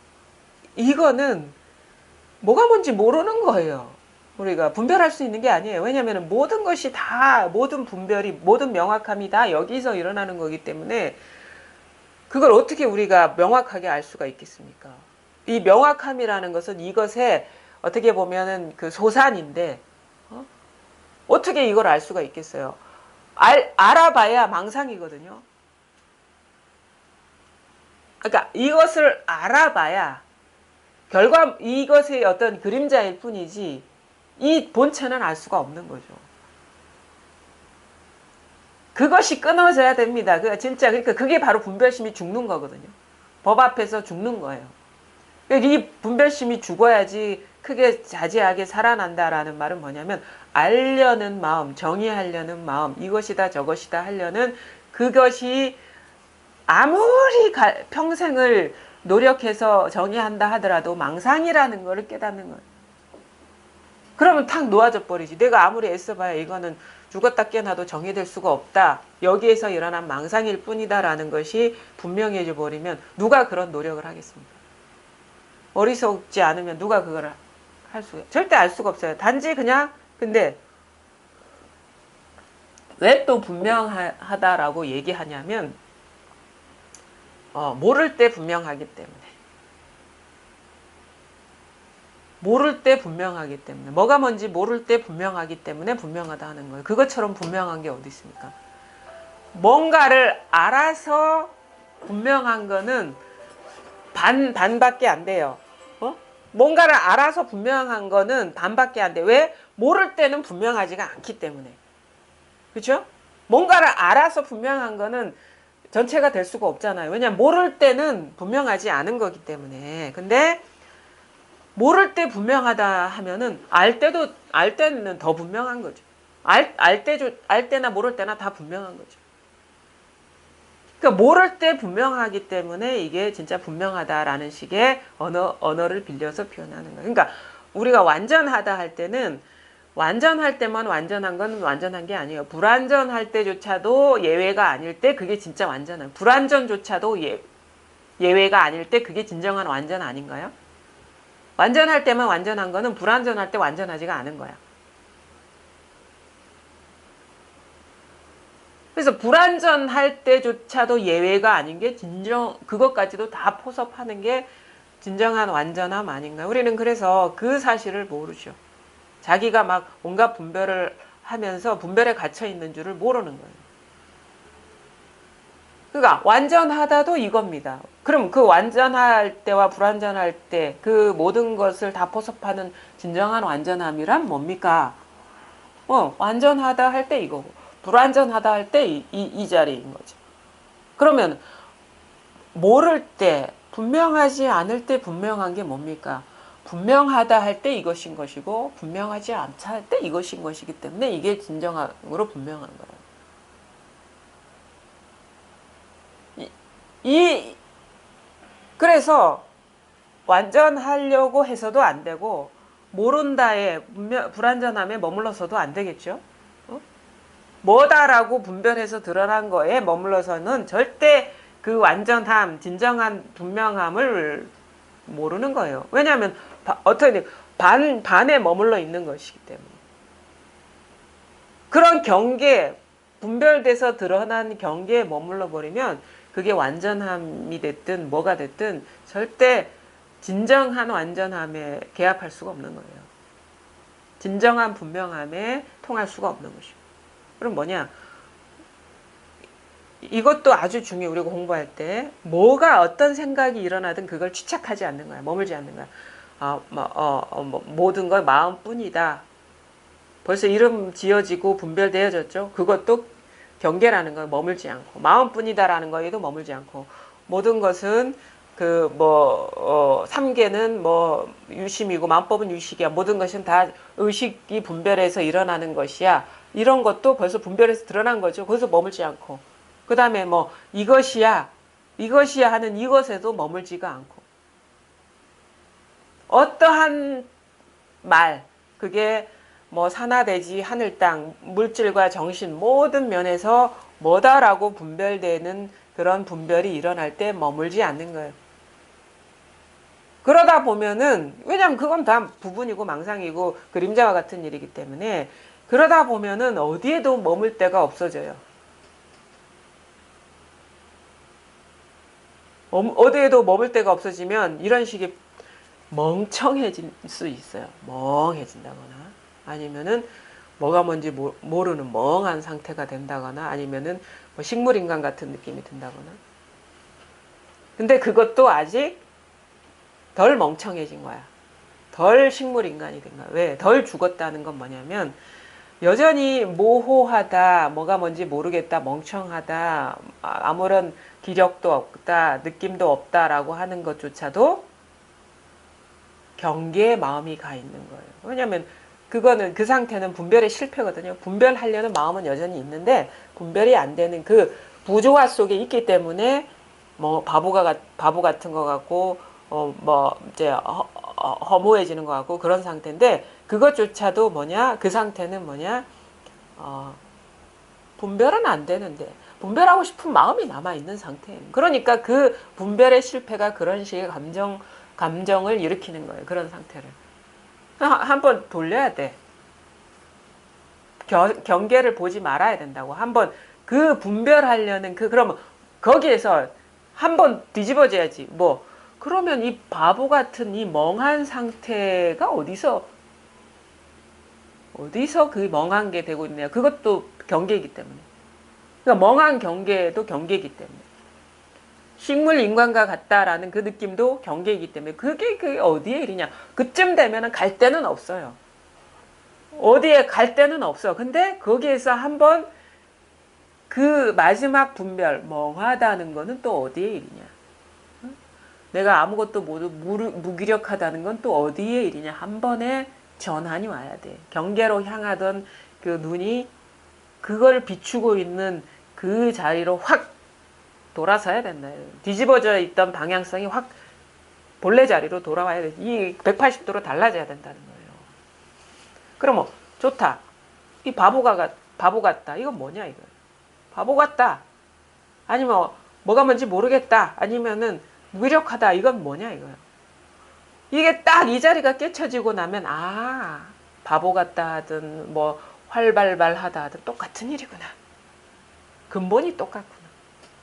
이거는 뭐가 뭔지 모르는 거예요. 우리가 분별할 수 있는 게 아니에요. 왜냐하면 모든 것이 다 모든 분별이 모든 명확함이 다 여기서 일어나는 거기 때문에 그걸 어떻게 우리가 명확하게 알 수가 있겠습니까? 이 명확함이라는 것은 이것에 어떻게 보면은 그 소산인데 어떻게 이걸 알 수가 있겠어요? 알아봐야 망상이거든요. 그러니까 이것을 알아봐야 이것의 어떤 그림자일 뿐이지 이 본체는 알 수가 없는 거죠. 그것이 끊어져야 됩니다. 그러니까 그게 바로 분별심이 죽는 거거든요. 법 앞에서 죽는 거예요. 이 분별심이 죽어야지 크게 자제하게 살아난다라는 말은 뭐냐면 알려는 마음, 정의하려는 마음, 이것이다 저것이다 하려는 그것이 아무리 평생을 노력해서 정의한다 하더라도 망상이라는 것을 깨닫는 거예요. 그러면 탁 놓아져 버리지. 내가 아무리 애써봐야 이거는 죽었다 깨어나도 정의될 수가 없다. 여기에서 일어난 망상일 뿐이다라는 것이 분명해져 버리면 누가 그런 노력을 하겠습니까? 어리석지 않으면 누가 그걸 절대 알 수가 없어요. 단지 그냥 근데 왜 또 분명하다라고 얘기하냐면 모를 때 분명하기 때문에. 모를 때 분명하기 때문에, 뭐가 뭔지 모를 때 분명하기 때문에 분명하다 하는 거예요. 그것처럼 분명한 게 어디 있습니까? 뭔가를 알아서 분명한 거는 반밖에 안 돼요. 뭔가를 알아서 분명한 거는 반밖에 안 돼. 왜? 모를 때는 분명하지가 않기 때문에. 그렇죠? 뭔가를 알아서 분명한 거는 전체가 될 수가 없잖아요. 왜냐하면 모를 때는 분명하지 않은 거기 때문에. 근데 모를 때 분명하다 하면은 알 때는 더 분명한 거죠. 알 때나 모를 때나 다 분명한 거죠. 그러니까 모를 때 분명하기 때문에 이게 진짜 분명하다라는 식의 언어를 빌려서 표현하는 거예요. 그러니까 우리가 완전하다 할 때는 완전할 때만 완전한 건 완전한 게 아니에요. 불완전할 때조차도 예외가 아닐 때 그게 진짜 완전한. 불완전조차도 예외가 아닐 때 그게 진정한 완전 아닌가요? 완전할 때만 완전한 거는 불완전할 때 완전하지가 않은 거야. 그래서 불완전할 때조차도 예외가 아닌 게 그것까지도 다 포섭하는 게 진정한 완전함 아닌가요? 우리는 그래서 그 사실을 모르죠. 자기가 막 온갖 분별을 하면서 분별에 갇혀 있는 줄을 모르는 거예요. 그러니까 완전하다도 이겁니다. 그럼 그 완전할 때와 불완전할 때 그 모든 것을 다 포섭하는 진정한 완전함이란 뭡니까? 완전하다 할 때 이거고 불완전하다 할 때 이 자리인 거죠. 그러면 모를 때 분명하지 않을 때 분명한 게 뭡니까? 분명하다 할 때 이것인 것이고 분명하지 않다 할 때 이것인 것이기 때문에 이게 진정으로 분명한 거예요. 그래서 완전하려고 해서도 안 되고 모른다에 불완전함에 머물러서도 안 되겠죠. 뭐다라고 분별해서 드러난 거에 머물러서는 절대 그 완전함, 진정한 분명함을 모르는 거예요. 왜냐하면 어떻게 반에 머물러 있는 것이기 때문에. 그런 경계, 분별돼서 드러난 경계에 머물러 버리면 그게 완전함이 됐든 뭐가 됐든 절대 진정한 완전함에 개합할 수가 없는 거예요. 진정한 분명함에 통할 수가 없는 것이고. 그럼 뭐냐? 이것도 아주 중요해요. 우리가 공부할 때 뭐가 어떤 생각이 일어나든 그걸 취착하지 않는 거야. 머물지 않는 거야. 모든 걸 마음뿐이다. 벌써 이름 지어지고 분별되어졌죠. 그것도 경계라는 거예요. 머물지 않고 마음뿐이다라는 거에도 머물지 않고 모든 것은 삼계는 유심이고 마음법은 유식이야. 모든 것은 다 의식이 분별해서 일어나는 것이야. 이런 것도 벌써 분별해서 드러난 거죠. 거기서 머물지 않고. 그 다음에 이것이야 하는 이것에도 머물지가 않고. 어떠한 말, 그게 산하대지, 하늘, 땅, 물질과 정신 모든 면에서 뭐다라고 분별되는 그런 분별이 일어날 때 머물지 않는 거예요. 그러다 보면은, 왜냐면 그건 다 부분이고 망상이고 그림자와 같은 일이기 때문에 그러다 보면은 어디에도 머물 데가 없어져요. 어디에도 머물 데가 없어지면 이런 식의 멍청해질 수 있어요. 멍해진다거나 아니면은 뭐가 뭔지 모르는 멍한 상태가 된다거나 아니면은 식물인간 같은 느낌이 든다거나. 근데 그것도 아직 덜 멍청해진 거야. 덜 식물인간이 된 거야. 왜? 덜 죽었다는 건 뭐냐면 여전히 모호하다, 뭐가 뭔지 모르겠다, 멍청하다, 아무런 기력도 없다, 느낌도 없다라고 하는 것조차도 경계에 마음이 가 있는 거예요. 왜냐하면 그 상태는 분별의 실패거든요. 분별하려는 마음은 여전히 있는데 분별이 안 되는 그 부조화 속에 있기 때문에 바보 같은 것 같고 이제 허무해지는 것 같고 그런 상태인데 그것조차도 그 상태는 분별은 안 되는데 분별하고 싶은 마음이 남아 있는 상태예요. 그러니까 그 분별의 실패가 그런 식의 감정을 일으키는 거예요. 그런 상태를. 한번 돌려야 돼. 경계를 보지 말아야 된다고. 한번 그 분별하려는 그러면 거기에서 한번 뒤집어져야지. 그러면 이 바보 같은 이 멍한 상태가 어디서 그 멍한 게 되고 있냐. 그것도 경계이기 때문에. 그러니까 멍한 경계도 경계이기 때문에. 식물 인간과 같다라는 그 느낌도 경계이기 때문에 그게 어디에 일이냐. 그쯤 되면은 갈 데는 없어요. 어디에 갈 데는 없어. 근데 거기에서 한번 그 마지막 분별, 멍하다는 거는 또 어디에 일이냐. 내가 아무것도 모두 무기력하다는 건 또 어디에 일이냐. 한 번에 전환이 와야 돼. 경계로 향하던 그 눈이 그걸 비추고 있는 그 자리로 확 돌아서야 된다. 뒤집어져 있던 방향성이 확 본래 자리로 돌아와야 돼. 이 180도로 달라져야 된다는 거예요. 그럼 뭐 좋다. 이 바보 같다. 이건 뭐냐 이거. 바보 같다. 아니면 뭐가 뭔지 모르겠다. 아니면은 무기력하다. 이건 뭐냐 이거예요. 이게 딱 이 자리가 깨쳐지고 나면 바보 같다 하든 뭐 활발발하다 하든 똑같은 일이구나. 근본이 똑같구나.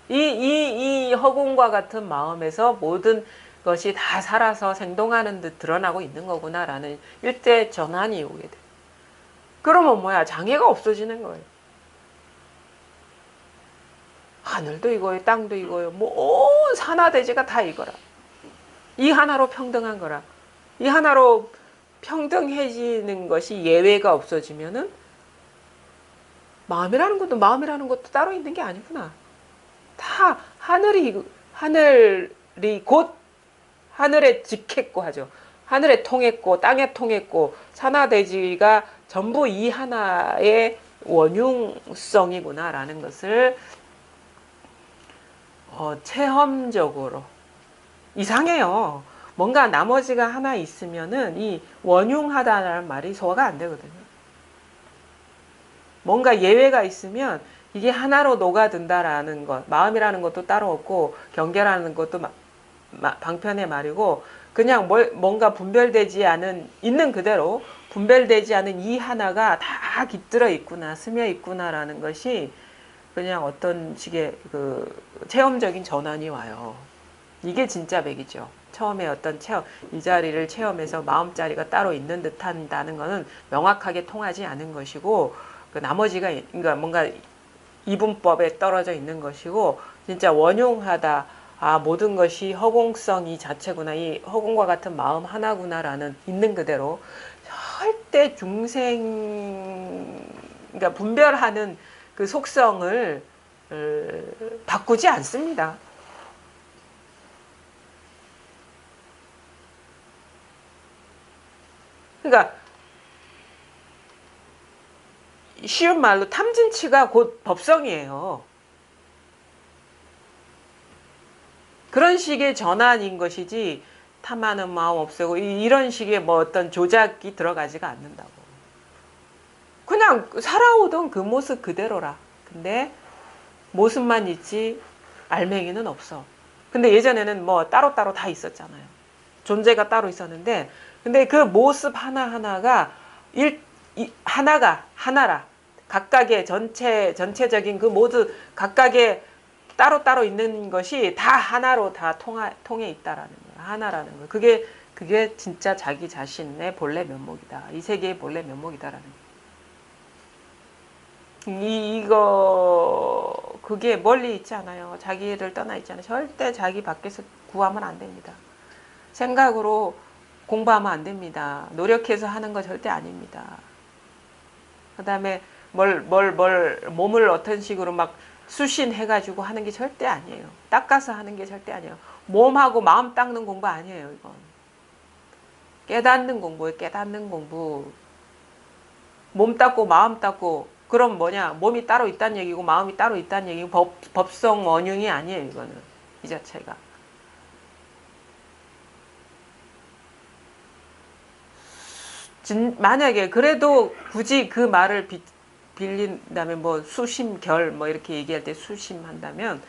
이 허공과 같은 마음에서 모든 것이 다 살아서 생동하는 듯 드러나고 있는 거구나라는 일대 전환이 오게 돼. 그러면 뭐야? 장애가 없어지는 거예요. 하늘도 이거예요. 땅도 이거예요. 뭐 온 산하대지가 다 이거라. 이 하나로 평등한 거라. 이 하나로 평등해지는 것이 예외가 없어지면은 마음이라는 것도 따로 있는 게 아니구나. 다 하늘이 곧 하늘에 직했고 하죠. 하늘에 통했고 땅에 통했고 산하대지가 전부 이 하나의 원흉성이구나라는 것을 체험적으로 이상해요. 뭔가 나머지가 하나 있으면은 이 원흉하다라는 말이 소화가 안 되거든요. 뭔가 예외가 있으면 이게 하나로 녹아든다라는 것, 마음이라는 것도 따로 없고 경계라는 것도 방편의 말이고 그냥 뭔가 분별되지 않은 있는 그대로 분별되지 않은 이 하나가 다 깃들어 있구나, 스며 있구나라는 것이 그냥 어떤 식의 그 체험적인 전환이 와요. 이게 진짜 맥이죠. 처음에 어떤 이 자리를 체험해서 마음자리가 따로 있는 듯 한다는 것은 명확하게 통하지 않은 것이고 그 나머지가 그러니까 뭔가 이분법에 떨어져 있는 것이고 진짜 원용하다. 모든 것이 허공성이 자체구나. 이 허공과 같은 마음 하나구나라는 있는 그대로 절대 그러니까 분별하는 그 속성을 바꾸지 않습니다. 그러니까 쉬운 말로 탐진치가 곧 법성이에요. 그런 식의 전환인 것이지 탐하는 마음 없애고 이런 식의 뭐 어떤 조작이 들어가지가 않는다고. 그냥 살아오던 그 모습 그대로라. 근데 모습만 있지 알맹이는 없어. 근데 예전에는 뭐 따로따로 다 있었잖아요. 존재가 따로 있었는데 근데 그 모습 하나하나가 하나라. 각각의 전체적인 그 모두 각각의 따로따로 있는 것이 다 하나로 다 통해 있다라는 거야. 하나라는 거야. 그게 진짜 자기 자신의 본래 면목이다. 이 세계의 본래 면목이다라는 거야. 그게 멀리 있지 않아요. 자기를 떠나 있지 않아요. 절대 자기 밖에서 구하면 안 됩니다. 생각으로 공부하면 안 됩니다. 노력해서 하는 거 절대 아닙니다. 그 다음에 몸을 어떤 식으로 막 수신해가지고 하는 게 절대 아니에요. 닦아서 하는 게 절대 아니에요. 몸하고 마음 닦는 공부 아니에요, 이건. 깨닫는 공부예요, 깨닫는 공부. 몸 닦고 마음 닦고, 그럼 뭐냐? 몸이 따로 있다는 얘기고, 마음이 따로 있다는 얘기고, 법성 원흉이 아니에요, 이거는. 이 자체가. 만약에 그래도 굳이 그 말을 빌린다면 뭐 수심결 뭐 이렇게 얘기할 때 수심한다면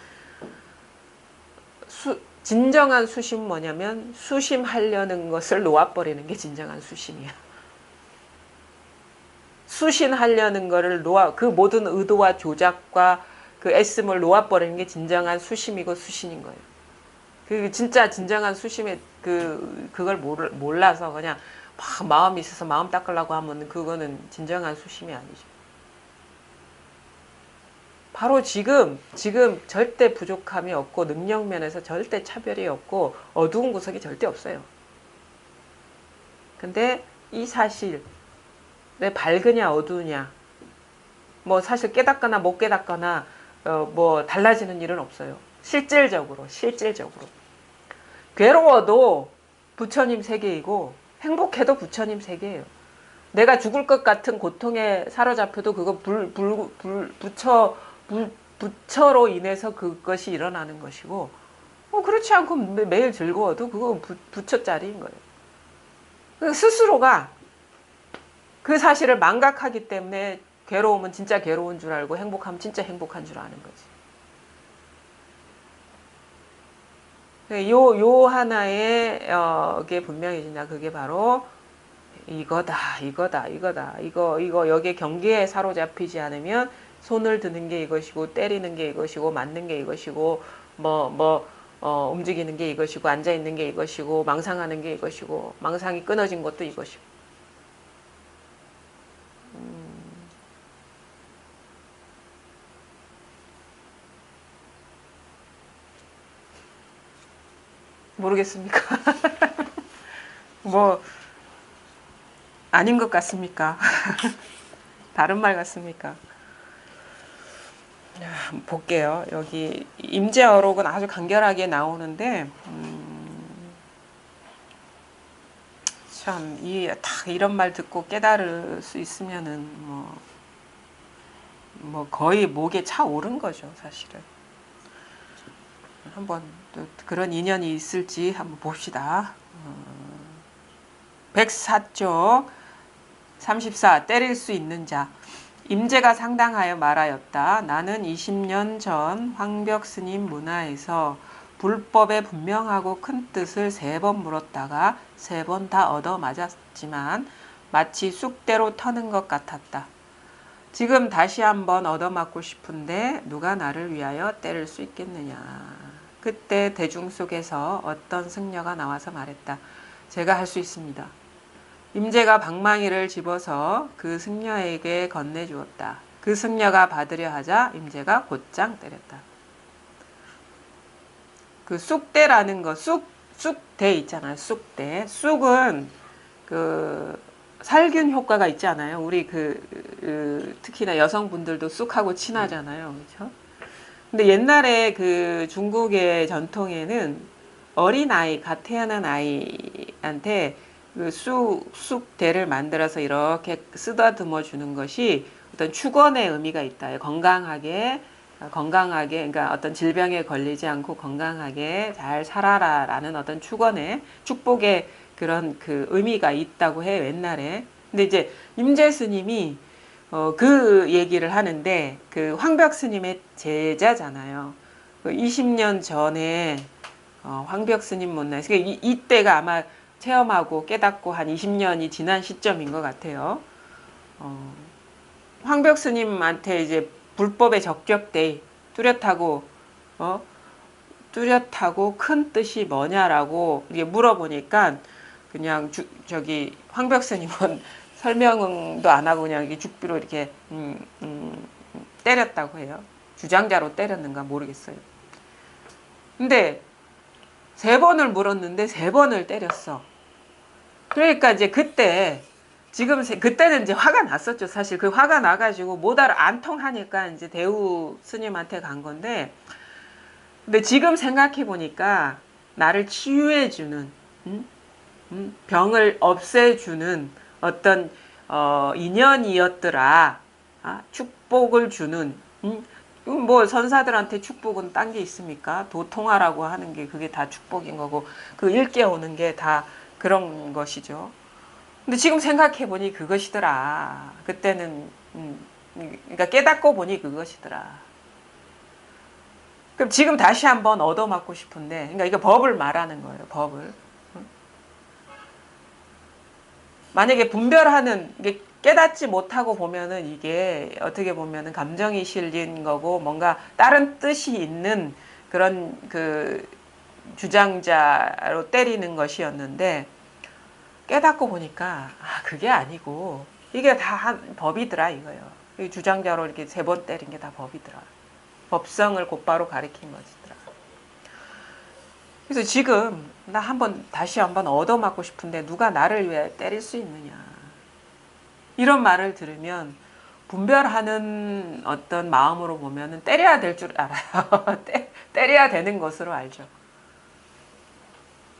진정한 수심 뭐냐면 수심하려는 것을 놓아버리는 게 진정한 수심이야. 수신하려는 거를 그 모든 의도와 조작과 그 애씀을 놓아버리는 게 진정한 수심이고 수신인 거예요. 그 진짜 진정한 수심의 그걸 몰라서 그냥 막 마음이 있어서 마음 닦으려고 하면 그거는 진정한 수심이 아니죠. 바로 지금 절대 부족함이 없고 능력 면에서 절대 차별이 없고 어두운 구석이 절대 없어요. 근데 이 사실 왜 밝으냐 어두우냐 뭐 사실 깨닫거나 못 깨닫거나 뭐 달라지는 일은 없어요. 실질적으로 괴로워도 부처님 세계이고 행복해도 부처님 세계예요. 내가 죽을 것 같은 고통에 사로잡혀도 그거 부처로 인해서 그것이 일어나는 것이고 그렇지 않고 매일 즐거워도 그거 부처짜리인 거예요. 스스로가 그 사실을 망각하기 때문에 괴로움은 진짜 괴로운 줄 알고 행복하면 진짜 행복한 줄 아는 거지. 요 하나의 게 분명해진다. 그게 바로 이거 여기에 경계에 사로잡히지 않으면 손을 드는 게 이것이고 때리는 게 이것이고 맞는 게 이것이고 움직이는 게 이것이고 앉아 있는 게 이것이고 망상하는 게 이것이고 망상이 끊어진 것도 이것이고 모르겠습니까? 뭐 아닌 것 같습니까? 다른 말 같습니까? 볼게요. 여기 임재어록은 아주 간결하게 나오는데 참 딱 이런 말 듣고 깨달을 수 있으면은 뭐 거의 목에 차 오른 거죠, 사실은. 한번 또 그런 인연이 있을지 한번 봅시다. 104쪽 34 때릴 수 있는 자. 임재가 상당하여 말하였다. 나는 20년 전 황벽 스님 문화에서 불법에 분명하고 큰 뜻을 3번 물었다가 3번 다 얻어 맞았지만 마치 쑥대로 터는 것 같았다. 지금 다시 한번 얻어맞고 싶은데 누가 나를 위하여 때릴 수 있겠느냐. 그때 대중 속에서 어떤 승려가 나와서 말했다. 제가 할 수 있습니다. 임재가 방망이를 집어서 그 승려에게 건네주었다. 그 승려가 받으려 하자 임재가 곧장 때렸다. 그 쑥대라는 거, 쑥대 있잖아요. 쑥대. 쑥은 그 살균 효과가 있잖아요. 우리 특히나 여성분들도 쑥하고 친하잖아요. 그렇죠? 근데 옛날에 그 중국의 전통에는 어린아이, 갓 태어난 아이한테 그 쑥대를 만들어서 이렇게 쓰다듬어 주는 것이 어떤 축원의 의미가 있다. 건강하게, 그러니까 어떤 질병에 걸리지 않고 건강하게 잘 살아라라는 어떤 축복의 그런 그 의미가 있다고 해요, 옛날에. 근데 이제 임재 스님이 그 얘기를 하는데 그 황벽 스님의 제자잖아요. 20년 전에 황벽 스님 문화에서 그러니까 이때가 아마 체험하고 깨닫고 한 20년이 지난 시점인 것 같아요. 황벽 스님한테 이제 불법에 적격돼 뚜렷하고 큰 뜻이 뭐냐라고 이게 물어보니까 그냥 저기 황벽 스님은 설명도 안 하고 그냥 죽비로 이렇게 때렸다고 해요. 주장자로 때렸는가 모르겠어요. 근데 3번을 물었는데 3번을 때렸어. 그러니까 이제 그때는 이제 화가 났었죠. 사실 그 화가 나가지고 안 통하니까 이제 대우 스님한테 간 건데, 근데 지금 생각해 보니까 나를 치유해주는, 병을 없애주는 어떤 인연이었더라. 축복을 주는. 뭐 선사들한테 축복은 딴 게 있습니까? 도통하라고 하는 게 그게 다 축복인 거고 그 일깨우는 게 다 그런 것이죠. 근데 지금 생각해 보니 그것이더라. 그때는 그러니까 깨닫고 보니 그것이더라. 그럼 지금 다시 한번 얻어맞고 싶은데, 그러니까 이거 법을 말하는 거예요. 법을. 만약에 분별하는 게 깨닫지 못하고 보면은 이게 어떻게 보면은 감정이 실린 거고 뭔가 다른 뜻이 있는 그런 주장자로 때리는 것이었는데 깨닫고 보니까 그게 아니고 이게 다 법이더라 이거요. 주장자로 이렇게 3번 때린 게 다 법이더라. 법성을 곧바로 가리킨 것이더라. 그래서 지금 나 다시 한번 얻어맞고 싶은데 누가 나를 왜 때릴 수 있느냐. 이런 말을 들으면 분별하는 어떤 마음으로 보면은 때려야 될 줄 알아요. 때려야 되는 것으로 알죠.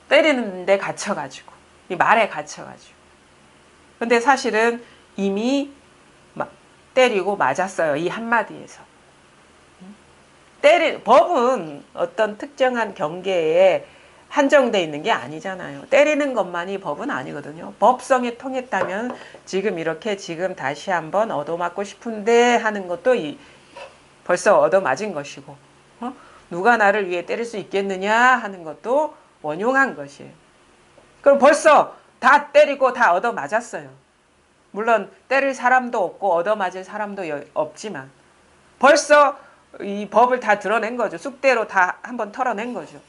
때리는데 갇혀가지고, 이 말에 갇혀가지고. 근데 사실은 이미 때리고 맞았어요. 이 한마디에서. 법은 어떤 특정한 경계에 한정되어 있는 게 아니잖아요. 때리는 것만이 법은 아니거든요. 법성에 통했다면 지금 이렇게 지금 다시 한번 얻어맞고 싶은데 하는 것도 벌써 얻어맞은 것이고, 누가 나를 위해 때릴 수 있겠느냐 하는 것도 원용한 것이에요. 그럼 벌써 다 때리고 다 얻어맞았어요. 물론 때릴 사람도 없고 얻어맞을 사람도 없지만 벌써 이 법을 다 드러낸 거죠. 쑥대로 다 한번 털어낸 거죠.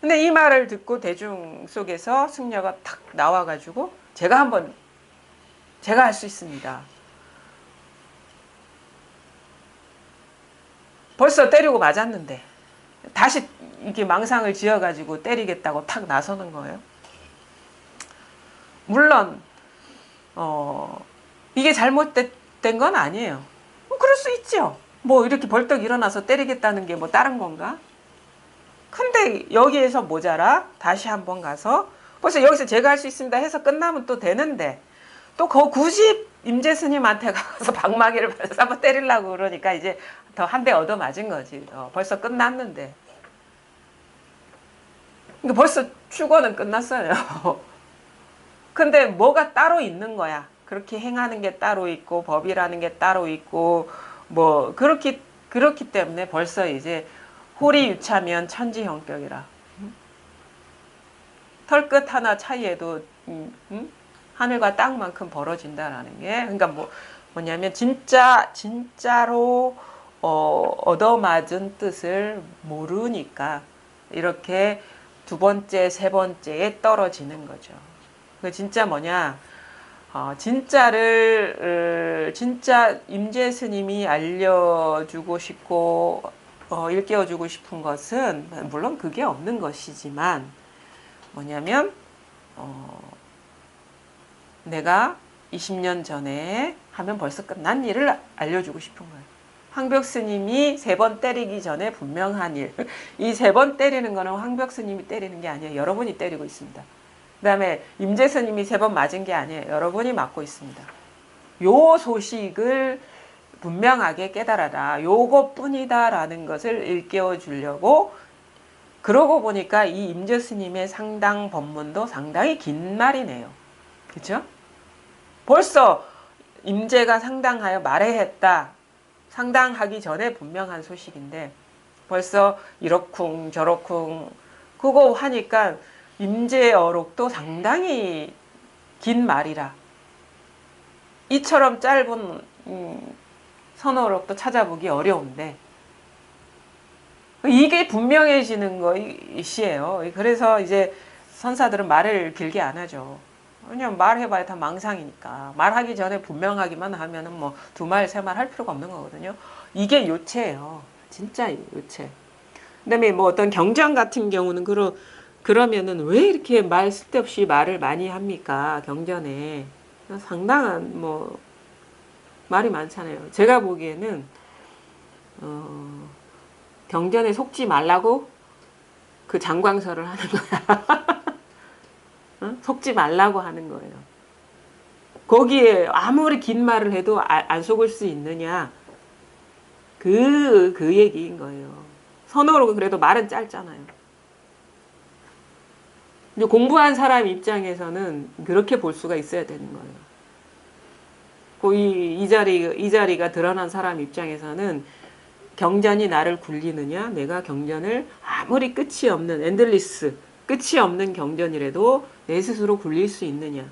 근데 이 말을 듣고 대중 속에서 승려가 탁 나와가지고 제가 할 수 있습니다. 벌써 때리고 맞았는데 다시 이렇게 망상을 지어가지고 때리겠다고 탁 나서는 거예요. 물론 이게 잘못된 건 아니에요. 그럴 수 있죠. 뭐 이렇게 벌떡 일어나서 때리겠다는 게 뭐 다른 건가? 근데 여기에서 모자라 다시 한번 가서 벌써 여기서 제가 할 수 있습니다 해서 끝나면 또 되는데 또 굳이 임재 스님한테 가서 방망이를 받아서 한번 때리려고 그러니까 이제 더 한 대 얻어맞은 거지. 벌써 끝났는데. 그러니까 벌써 축원은 끝났어요. 근데 뭐가 따로 있는 거야. 그렇게 행하는 게 따로 있고 법이라는 게 따로 있고 뭐 그렇기 때문에 벌써 이제 홀이 유차면 천지형격이라. 털끝 하나 차이에도 하늘과 땅만큼 벌어진다라는 게 그러니까 뭐냐면 진짜로 얻어맞은 뜻을 모르니까 이렇게 2번째, 3번째에 떨어지는 거죠. 그 진짜 뭐냐? 진짜 임재 스님이 알려주고 싶고 일깨워주고 싶은 것은 물론 그게 없는 것이지만 뭐냐면 내가 20년 전에 하면 벌써 끝난 일을 알려주고 싶은 거예요. 황벽 스님이 3번 때리기 전에 분명한 일. 이 3번 때리는 거는 황벽 스님이 때리는 게 아니에요. 여러분이 때리고 있습니다. 그 다음에 임재 스님이 3번 맞은 게 아니에요. 여러분이 맞고 있습니다. 요 소식을 분명하게 깨달아라. 요것뿐이다라는 것을 일깨워 주려고 그러고 보니까 이 임재 스님의 상당 법문도 상당히 긴 말이네요. 그렇죠? 벌써 임재가 상당하여 말해했다. 상당하기 전에 분명한 소식인데 벌써 이러쿵 저러쿵 그거 하니까 임재 어록도 상당히 긴 말이라 이처럼 짧은 선어록도 찾아보기 어려운데 이게 분명해지는 것이에요. 그래서 이제 선사들은 말을 길게 안 하죠. 왜냐면 말해봐야 다 망상이니까. 말하기 전에 분명하기만 하면은 뭐 2말, 3말 할 필요가 없는 거거든요. 이게 요체예요. 진짜 요체. 그 다음에 뭐 어떤 경전 같은 경우는 그러면은 왜 이렇게 쓸데없이 말을 많이 합니까? 경전에. 상당한 말이 많잖아요. 제가 보기에는 경전에 속지 말라고 그 장광설을 하는 거야. 속지 말라고 하는 거예요. 거기에 아무리 긴 말을 해도 안 속을 수 있느냐. 그 얘기인 거예요. 선어로 그래도 말은 짧잖아요. 공부한 사람 입장에서는 그렇게 볼 수가 있어야 되는 거예요. 이 자리가 드러난 사람 입장에서는 경전이 나를 굴리느냐, 내가 경전을 아무리 끝이 없는 엔들리스, 끝이 없는 경전이라도 내 스스로 굴릴 수 있느냐.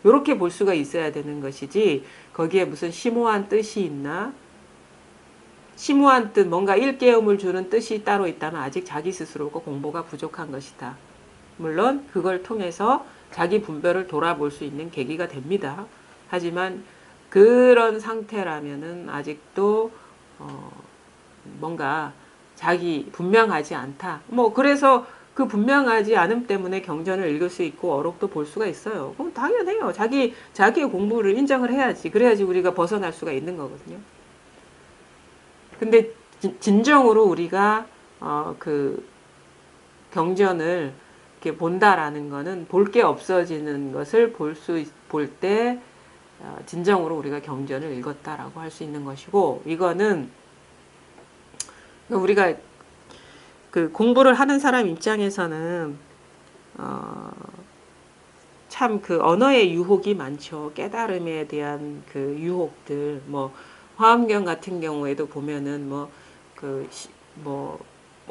이렇게 볼 수가 있어야 되는 것이지 거기에 무슨 심오한 뜻이 있나, 심오한 뜻, 뭔가 일깨움을 주는 뜻이 따로 있다면 아직 자기 스스로가 공부가 부족한 것이다. 물론 그걸 통해서 자기 분별을 돌아볼 수 있는 계기가 됩니다. 하지만 그런 상태라면은 아직도 뭔가 자기 분명하지 않다. 뭐 그래서 그 분명하지 않음 때문에 경전을 읽을 수 있고 어록도 볼 수가 있어요. 그럼 당연해요. 자기의 공부를 인정을 해야지. 그래야지 우리가 벗어날 수가 있는 거거든요. 근데 진정으로 우리가 그 경전을 이렇게 본다라는 거는 볼 게 없어지는 것을 볼 때 진정으로 우리가 경전을 읽었다라고 할 수 있는 것이고, 이거는 우리가 그 공부를 하는 사람 입장에서는 참 그 언어의 유혹이 많죠. 깨달음에 대한 그 유혹들, 뭐 화엄경 같은 경우에도 보면은 뭐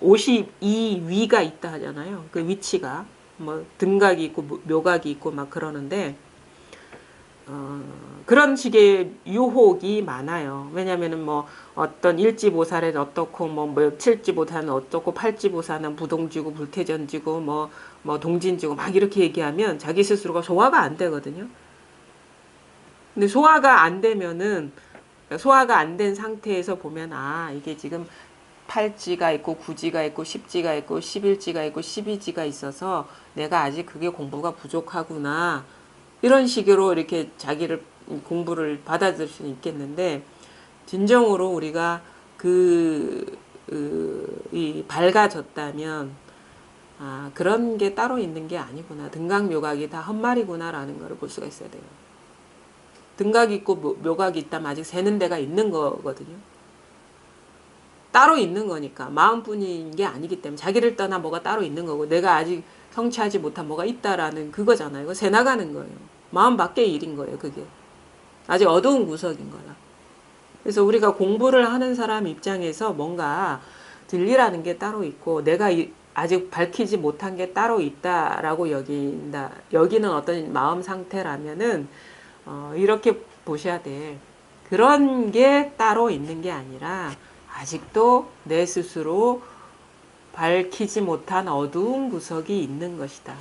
52위가 있다 하잖아요. 그 위치가 뭐 등각이 있고 묘각이 있고 막 그러는데 그런 식의 유혹이 많아요. 왜냐면은 뭐 어떤 일지보살은 어떻고 뭐 칠지보살은 어떻고 팔지보살은 부동지고 불태전지고 뭐 동진지고 막 이렇게 얘기하면 자기 스스로가 소화가 안 되거든요. 근데 소화가 안 되면은 소화가 안 된 상태에서 보면 이게 지금 8지가 있고 9지가 있고 10지가 있고 11지가 있고 12지가 있어서 내가 아직 그게 공부가 부족하구나. 이런 식으로 이렇게 자기를 공부를 받아들일 수는 있겠는데, 진정으로 우리가 이 밝아졌다면 그런 게 따로 있는 게 아니구나. 등각묘각이 다 헛말이구나라는 걸 볼 수가 있어야 돼요. 등각이 있고 묘각이 있다면 아직 세는 데가 있는 거거든요. 따로 있는 거니까 마음뿐인 게 아니기 때문에 자기를 떠나 뭐가 따로 있는 거고 내가 아직 성취하지 못한 뭐가 있다라는 그거잖아요. 이거 새 나가는 거예요. 마음 밖의 일인 거예요. 그게 아직 어두운 구석인 거라. 그래서 우리가 공부를 하는 사람 입장에서 뭔가 진리라는 게 따로 있고 내가 아직 밝히지 못한 게 따로 있다라고 여기는 어떤 마음 상태라면은 이렇게 보셔야 돼. 그런 게 따로 있는 게 아니라 아직도 내 스스로 밝히지 못한 어두운 구석이 있는 것이다.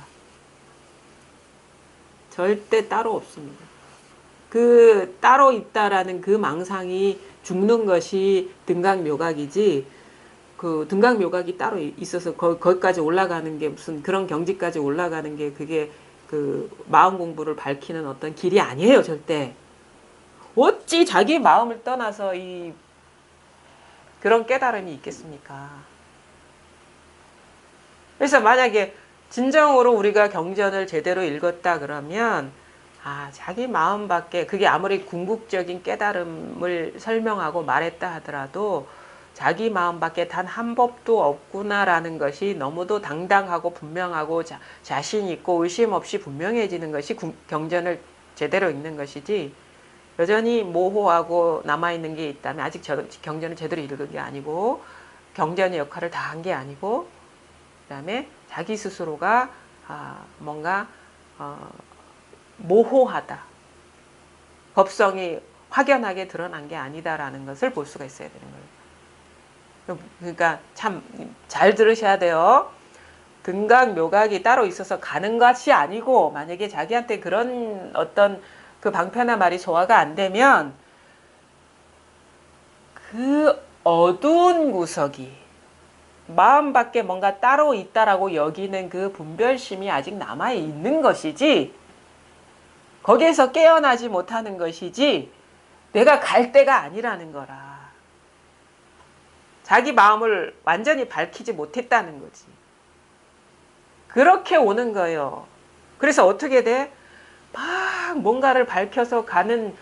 절대 따로 없습니다. 그 따로 있다라는 그 망상이 죽는 것이 등각묘각이지, 그 등각묘각이 따로 있어서 거기까지 올라가는 게 무슨 그런 경지까지 올라가는 게 그게 그 마음 공부를 밝히는 어떤 길이 아니에요. 절대. 어찌 자기 마음을 떠나서 이 그런 깨달음이 있겠습니까? 그래서 만약에 진정으로 우리가 경전을 제대로 읽었다 그러면 자기 마음 밖에 그게 아무리 궁극적인 깨달음을 설명하고 말했다 하더라도 자기 마음 밖에 단 한 법도 없구나라는 것이 너무도 당당하고 분명하고 자신 있고 의심 없이 분명해지는 것이 경전을 제대로 읽는 것이지, 여전히 모호하고 남아있는 게 있다면 아직 경전을 제대로 읽은 게 아니고 경전의 역할을 다 한 게 아니고, 그 다음에 자기 스스로가 뭔가 모호하다, 법성이 확연하게 드러난 게 아니다라는 것을 볼 수가 있어야 되는 거예요. 그러니까 참 잘 들으셔야 돼요. 등각 묘각이 따로 있어서 가는 것이 아니고, 만약에 자기한테 그런 어떤 그 방편한 말이 소화가 안 되면 그 어두운 구석이 마음 밖에 뭔가 따로 있다라고 여기는 그 분별심이 아직 남아 있는 것이지, 거기에서 깨어나지 못하는 것이지 내가 갈 때가 아니라는 거라. 자기 마음을 완전히 밝히지 못했다는 거지. 그렇게 오는 거예요. 그래서 어떻게 돼? 막 뭔가를 밝혀서 가는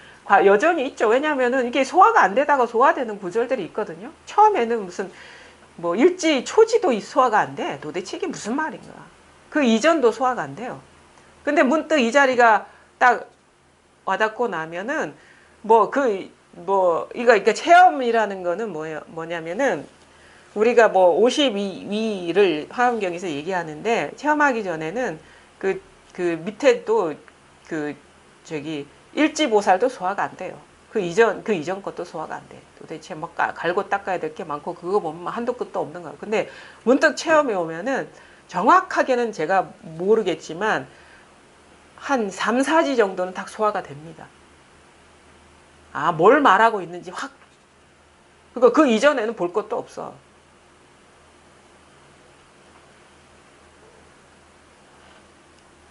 여전히 있죠. 왜냐하면은 이게 소화가 안 되다가 소화되는 구절들이 있거든요. 처음에는 무슨 뭐 일지 초지도 소화가 안 돼. 도대체 이게 무슨 말인가. 그 이전도 소화가 안 돼요. 근데 문득 이 자리가 딱 와닿고 나면은 이거 체험이라는 거는 뭐냐면은 우리가 뭐 52위를 화엄경에서 얘기하는데, 체험하기 전에는 그 밑에 또 일지보살도 소화가 안 돼요. 그 이전 것도 소화가 안 돼. 도대체 막 갈고 닦아야 될 게 많고, 그거 보면 한도 끝도 없는 거야. 근데 문득 체험에 오면은 정확하게는 제가 모르겠지만, 한 3, 4지 정도는 딱 소화가 됩니다. 아, 뭘 말하고 있는지 확. 그러니까 그 이전에는 볼 것도 없어.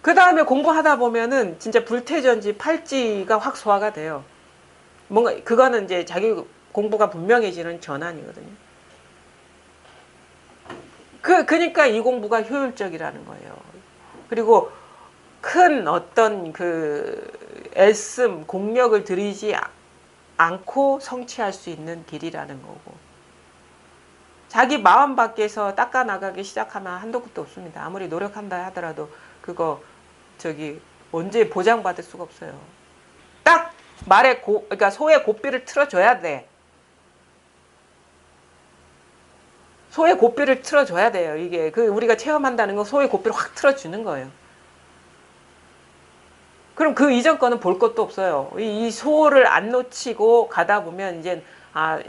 그 다음에 공부하다 보면은 진짜 불태전지 팔찌가 확 소화가 돼요. 뭔가 그거는 이제 자기 공부가 분명해지는 전환이거든요. 그러니까 이 공부가 효율적이라는 거예요. 그리고 큰 어떤 애씀, 공력을 들이지 않고 성취할 수 있는 길이라는 거고. 자기 마음 밖에서 닦아 나가기 시작하면 한도 끝도 없습니다. 아무리 노력한다 하더라도 그거 언제 보장받을 수가 없어요. 딱 그러니까 소의 고삐를 틀어줘야 돼. 소의 고삐를 틀어줘야 돼요. 이게 우리가 체험한다는 건 소의 고삐를 확 틀어주는 거예요. 그럼 그 이전 거는 볼 것도 없어요. 이 소를 안 놓치고 가다 보면 이제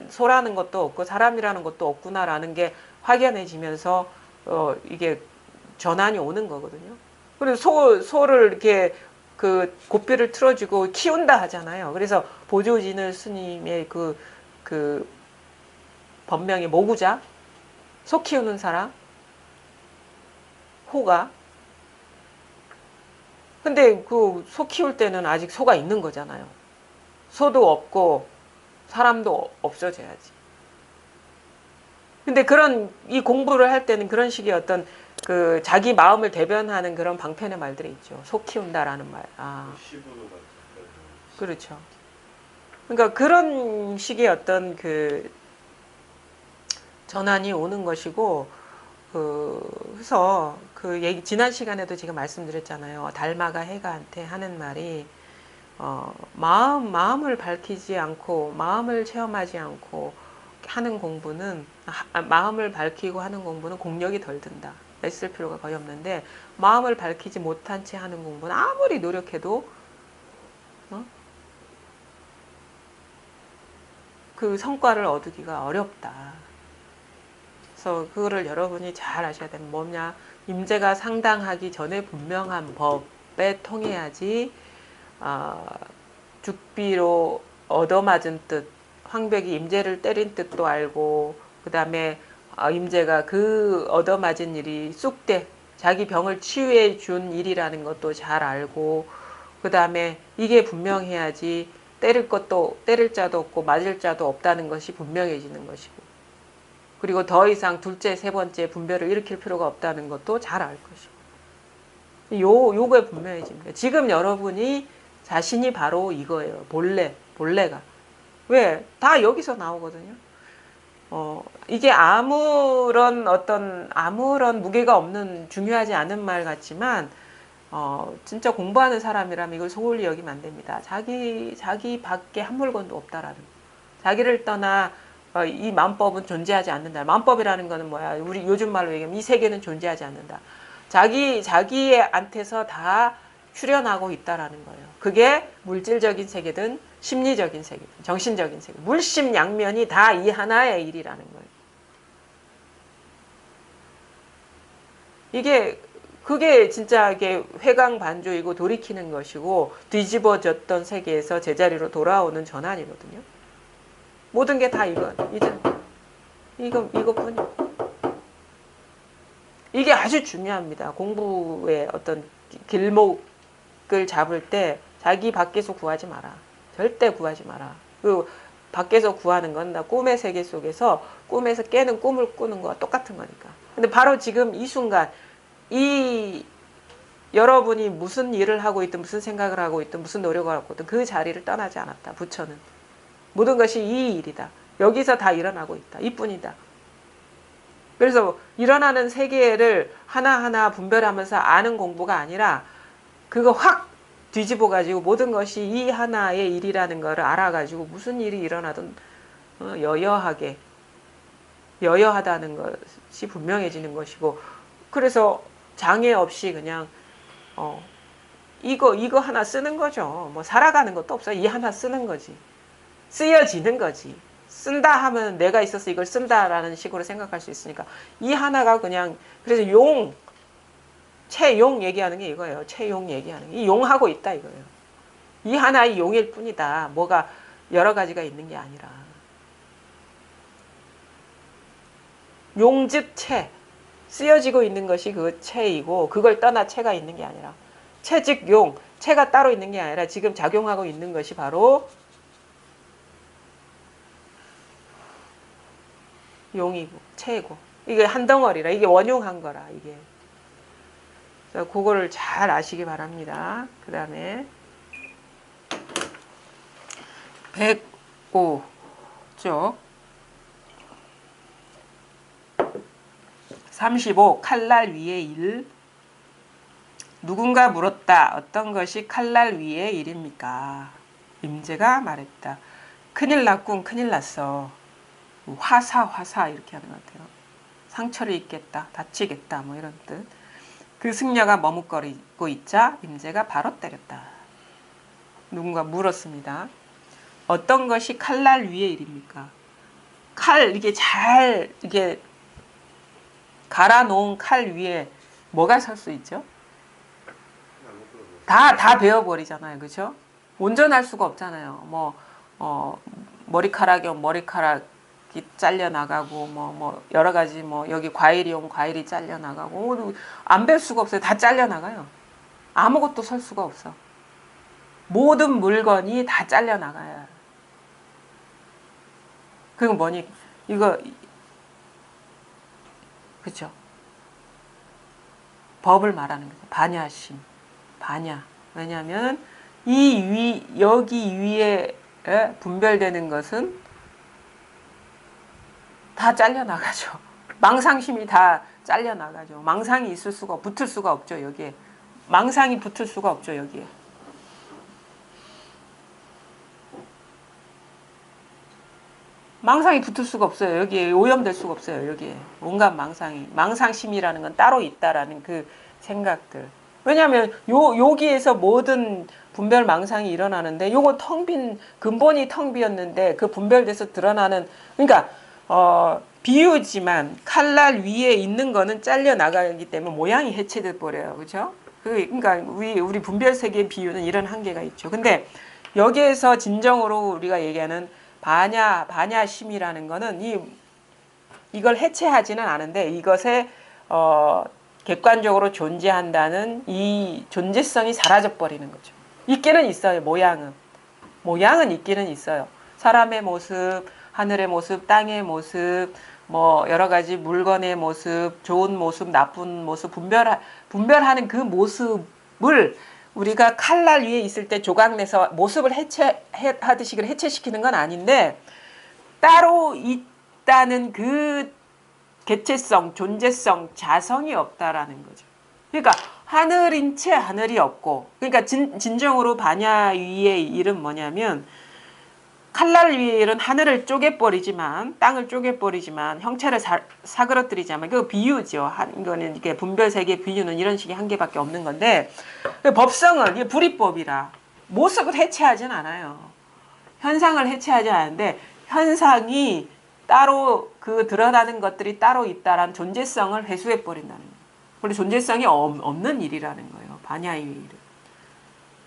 소라는 것도 없고 사람이라는 것도 없구나라는 게 확연해지면서 이게 전환이 오는 거거든요. 그리고 소를 이렇게 고삐를 틀어주고 키운다 하잖아요. 그래서 보조진을 스님의 그 법명이 모구자, 소 키우는 사람, 호가. 근데 소 키울 때는 아직 소가 있는 거잖아요. 소도 없고 사람도 없어져야지. 근데 이 공부를 할 때는 그런 식의 어떤 자기 마음을 대변하는 그런 방편의 말들이 있죠. 소 키운다라는 말. 그렇죠. 그러니까 그런 식의 어떤 전환이 오는 것이고, 그래서 지난 시간에도 제가 말씀드렸잖아요. 달마가 해가한테 하는 말이, 마음을 밝히지 않고, 마음을 체험하지 않고 하는 공부는, 마음을 밝히고 하는 공부는 공력이 덜 든다. 애쓸 필요가 거의 없는데, 마음을 밝히지 못한 채 하는 공부는 아무리 노력해도, 그 성과를 얻기가 어렵다. 그래서 그거를 여러분이 잘 아셔야 되는 뭐냐, 임재가 상당하기 전에 분명한 법에 통해야지 죽비로 얻어맞은 뜻, 황벽이 임재를 때린 뜻도 알고, 그 다음에 임재가 얻어맞은 일이 쑥대, 자기 병을 치유해 준 일이라는 것도 잘 알고, 그 다음에 이게 분명해야지 때릴 자도 없고 맞을 자도 없다는 것이 분명해지는 것이고, 그리고 더 이상 둘째, 세 번째 분별을 일으킬 필요가 없다는 것도 잘 알 것이고. 요거에 분명해집니다. 지금 여러분이 자신이 바로 이거예요. 본래가. 왜? 다 여기서 나오거든요. 이게 아무런 무게가 없는, 중요하지 않은 말 같지만, 진짜 공부하는 사람이라면 이걸 소홀히 여기면 안 됩니다. 자기 밖에 한 물건도 없다라는 거. 자기를 떠나 이 만법은 존재하지 않는다. 만법이라는 거는 뭐야? 우리 요즘 말로 얘기하면 이 세계는 존재하지 않는다. 자기한테서 다 출현하고 있다라는 거예요. 그게 물질적인 세계든 심리적인 세계든 정신적인 세계, 물심양면이 다 이 하나의 일이라는 거예요. 그게 진짜 이게 회광반조이고 돌이키는 것이고, 뒤집어졌던 세계에서 제자리로 돌아오는 전환이거든요. 모든 게 다 이것뿐이야. 이게 아주 중요합니다. 공부의 어떤 길목을 잡을 때 자기 밖에서 구하지 마라. 절대 구하지 마라. 밖에서 구하는 건 나 꿈의 세계 속에서 꿈에서 깨는 꿈을 꾸는 거와 똑같은 거니까. 근데 바로 지금 이 순간, 여러분이 무슨 일을 하고 있든 무슨 생각을 하고 있든 무슨 노력을 하고 있든 그 자리를 떠나지 않았다. 부처는. 모든 것이 이 일이다. 여기서 다 일어나고 있다. 이뿐이다. 그래서 일어나는 세계를 하나하나 분별하면서 아는 공부가 아니라 그거 확 뒤집어 가지고 모든 것이 이 하나의 일이라는 것을 알아가지고 무슨 일이 일어나든 여여하다는 것이 분명해지는 것이고, 그래서 장애 없이 그냥 이거 하나 쓰는 거죠. 뭐 살아가는 것도 없어요. 이 하나 쓰는 거지. 쓰여지는 거지. 쓴다 하면 내가 있어서 이걸 쓴다라는 식으로 생각할 수 있으니까 이 하나가 그냥 그래서 채용 얘기하는 게 이거예요. 채용 얘기하는 게. 이 용하고 있다 이거예요. 이 하나의 용일 뿐이다. 뭐가 여러 가지가 있는 게 아니라. 용즉 채. 쓰여지고 있는 것이 그 채이고 그걸 떠나 채가 있는 게 아니라 채즉 용. 채가 따로 있는 게 아니라 지금 작용하고 있는 것이 바로 용이고 채고. 이게 한 덩어리라. 이게 원용한 거라. 이게. 그래서 그거를 잘 아시기 바랍니다. 그 다음에 105쪽 35 칼날 위의 일. 누군가 물었다. 어떤 것이 칼날 위의 일입니까? 임제가 말했다. 큰일 났군. 큰일 났어. 화사 이렇게 하는 것 같아요. 상처를 입겠다. 다치겠다. 뭐 이런 뜻. 그 승려가 머뭇거리고 있자 임제가 바로 때렸다. 누군가 물었습니다. 어떤 것이 칼날 위의 일입니까? 칼 이게 잘 이게 갈아 놓은 칼 위에 뭐가 설 수 있죠? 다 베어버리잖아요. 그렇죠? 온전할 수가 없잖아요. 머리카락이면 머리카락이 잘려 나가고 뭐 여러 가지 뭐 여기 과일이면 과일이 잘려 나가고 안 벨 수가 없어요. 다 잘려 나가요. 아무것도 설 수가 없어. 모든 물건이 다 잘려 나가요. 그건 뭐니? 이거 그렇죠? 법을 말하는 거죠. 반야심. 반야. 왜냐하면 여기 위에 분별되는 것은 다 잘려나가죠. 망상심이 다 잘려나가죠. 망상이 있을 수가 붙을 수가 없죠. 여기에. 망상이 붙을 수가 없죠. 여기에. 망상이 붙을 수가 없어요. 여기에 오염될 수가 없어요. 여기에. 온갖 망상심이라는 건 따로 있다라는 그 생각들. 왜냐하면 여기에서 모든 분별 망상이 일어나는데 요거 근본이 텅 비었는데 그 분별돼서 드러나는 그러니까 비유지만 칼날 위에 있는 거는 잘려 나가기 때문에 모양이 해체돼 버려요. 그렇죠? 그러니까 우리 분별 세계의 비유는 이런 한계가 있죠. 근데 여기에서 진정으로 우리가 얘기하는 반야심이라는 거는 이걸 해체하지는 않은데 이것에 객관적으로 존재한다는 이 존재성이 사라져 버리는 거죠. 있기는 있어요. 모양은 있기는 있어요. 사람의 모습, 하늘의 모습, 땅의 모습, 뭐 여러 가지 물건의 모습, 좋은 모습, 나쁜 모습 분별하는 그 모습을 우리가 칼날 위에 있을 때 조각내서 모습을 해체하듯이 해체시키는 건 아닌데 따로 있다는 그 개체성, 존재성, 자성이 없다라는 거죠. 그러니까 하늘인 채 하늘이 없고 그러니까 진정으로 반야 위의 일은 뭐냐면 칼날 위의 일은 하늘을 쪼개버리지만 땅을 쪼개버리지만 형체를 사그러뜨리자면 그 비유죠. 이거는 이게 분별세계 비유는 이런 식의 한계밖에 없는 건데 법성은 이게 불이법이라 모습을 해체하진 않아요. 현상을 해체하지 않는데 현상이 따로 그 드러나는 것들이 따로 있다라는 존재성을 회수해 버린다는 거예요. 원래 존재성이 없는 일이라는 거예요. 반야의 일은.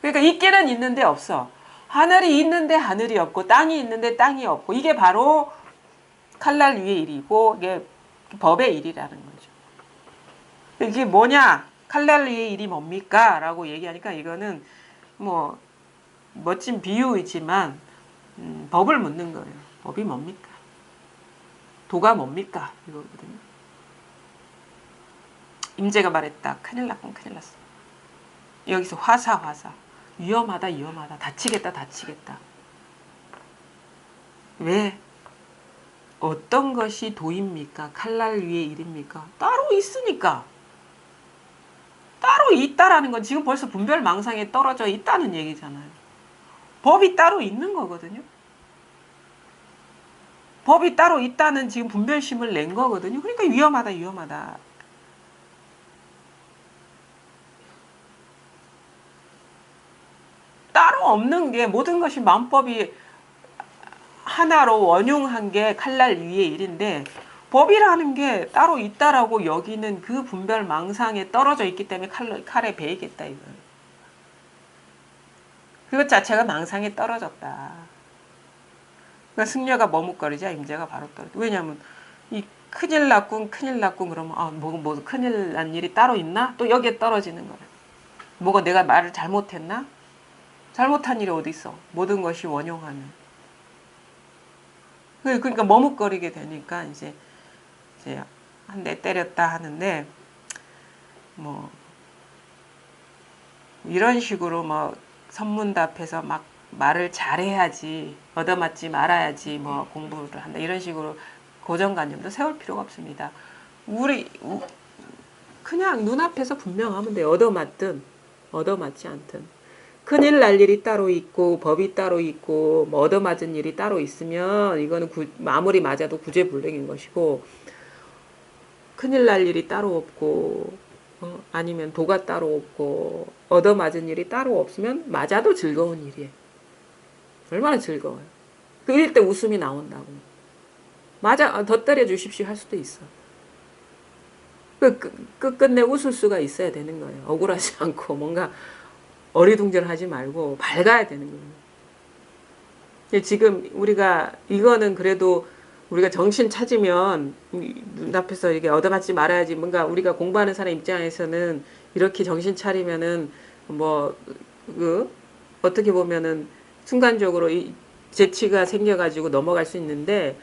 그러니까 있기는 있는데 없어. 하늘이 있는데 하늘이 없고 땅이 있는데 땅이 없고 이게 바로 칼날 위의 일이고 이게 법의 일이라는 거죠. 이게 뭐냐? 칼날 위의 일이 뭡니까? 라고 얘기하니까 이거는 뭐 멋진 비유이지만 법을 묻는 거예요. 법이 뭡니까? 도가 뭡니까? 이거거든요. 임제가 말했다. 큰일 났군 큰일 났어. 여기서 화사 위험하다 다치겠다. 왜? 어떤 것이 도입니까? 칼날 위의 일입니까? 따로 있으니까. 따로 있다라는 건 지금 벌써 분별망상에 떨어져 있다는 얘기잖아요. 법이 따로 있는 거거든요. 법이 따로 있다는 지금 분별심을 낸 거거든요. 그러니까 위험하다. 따로 없는 게 모든 것이 마음법이 하나로 원용한 게 칼날 위의 일인데 법이라는 게 따로 있다라고 여기는 그 분별 망상에 떨어져 있기 때문에 칼에 베이겠다 이거. 그것 자체가 망상에 떨어졌다. 그러니까 승려가 머뭇거리자 임자가 바로 떨어져. 왜냐하면 이 큰일 났군 그러면 뭐 큰일 난 일이 따로 있나? 또 여기에 떨어지는 거야. 뭐가 내가 말을 잘못했나? 잘못한 일이 어디 있어? 모든 것이 원용하는. 그러니까 머뭇거리게 되니까 이제 한 대 때렸다 하는데 뭐 이런 식으로 뭐 선문답해서 막 말을 잘해야지 얻어맞지 말아야지 뭐 공부를 한다 이런 식으로 고정관념도 세울 필요가 없습니다. 우리 그냥 눈앞에서 분명하면 돼요. 얻어맞든 얻어맞지 않든. 큰일 날 일이 따로 있고 법이 따로 있고 뭐 얻어맞은 일이 따로 있으면 이거는 아무리 맞아도 구제불능인 것이고 큰일 날 일이 따로 없고 아니면 도가 따로 없고 얻어맞은 일이 따로 없으면 맞아도 즐거운 일이에요. 얼마나 즐거워요. 그 이럴 때 웃음이 나온다고. 맞아 더 때려 주십시오 할 수도 있어. 끝끝내 웃을 수가 있어야 되는 거예요. 억울하지 않고 뭔가 어리둥절하지 말고 밝아야 되는 거예요. 지금 우리가 이거는 그래도 우리가 정신 찾으면 눈앞에서 이게 얻어맞지 말아야지 뭔가 우리가 공부하는 사람 입장에서는 이렇게 정신 차리면은 뭐 어떻게 보면은 순간적으로 재치가 생겨가지고 넘어갈 수 있는데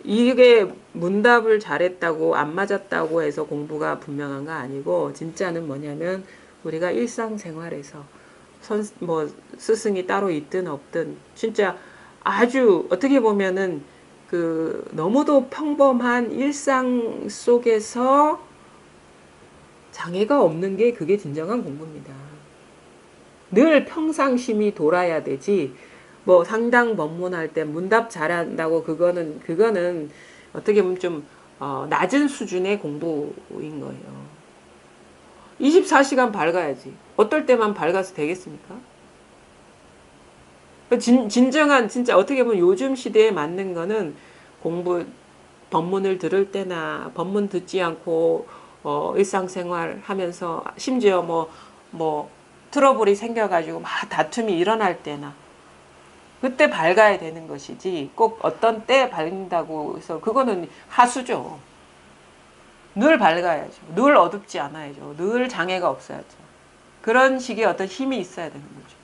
이게 문답을 잘했다고 안 맞았다고 해서 공부가 분명한 거 아니고 진짜는 뭐냐면 우리가 일상생활에서 뭐 스승이 따로 있든 없든 진짜 아주 어떻게 보면은 너무도 평범한 일상 속에서 장애가 없는 게 그게 진정한 공부입니다. 늘 평상심이 돌아야 되지 뭐 상당 법문할 때 문답 잘한다고 그거는 어떻게 보면 좀 낮은 수준의 공부인 거예요. 24시간 밝아야지. 어떨 때만 밝아서 되겠습니까? 진정한 진짜 어떻게 보면 요즘 시대에 맞는 거는 법문을 들을 때나 법문 듣지 않고 일상생활 하면서 심지어 뭐 트러블이 생겨가지고 막 다툼이 일어날 때나 그때 밝아야 되는 것이지 꼭 어떤 때 밝는다고 해서 그거는 하수죠. 늘 밝아야죠. 늘 어둡지 않아야죠. 늘 장애가 없어야죠. 그런 식의 어떤 힘이 있어야 되는 거죠.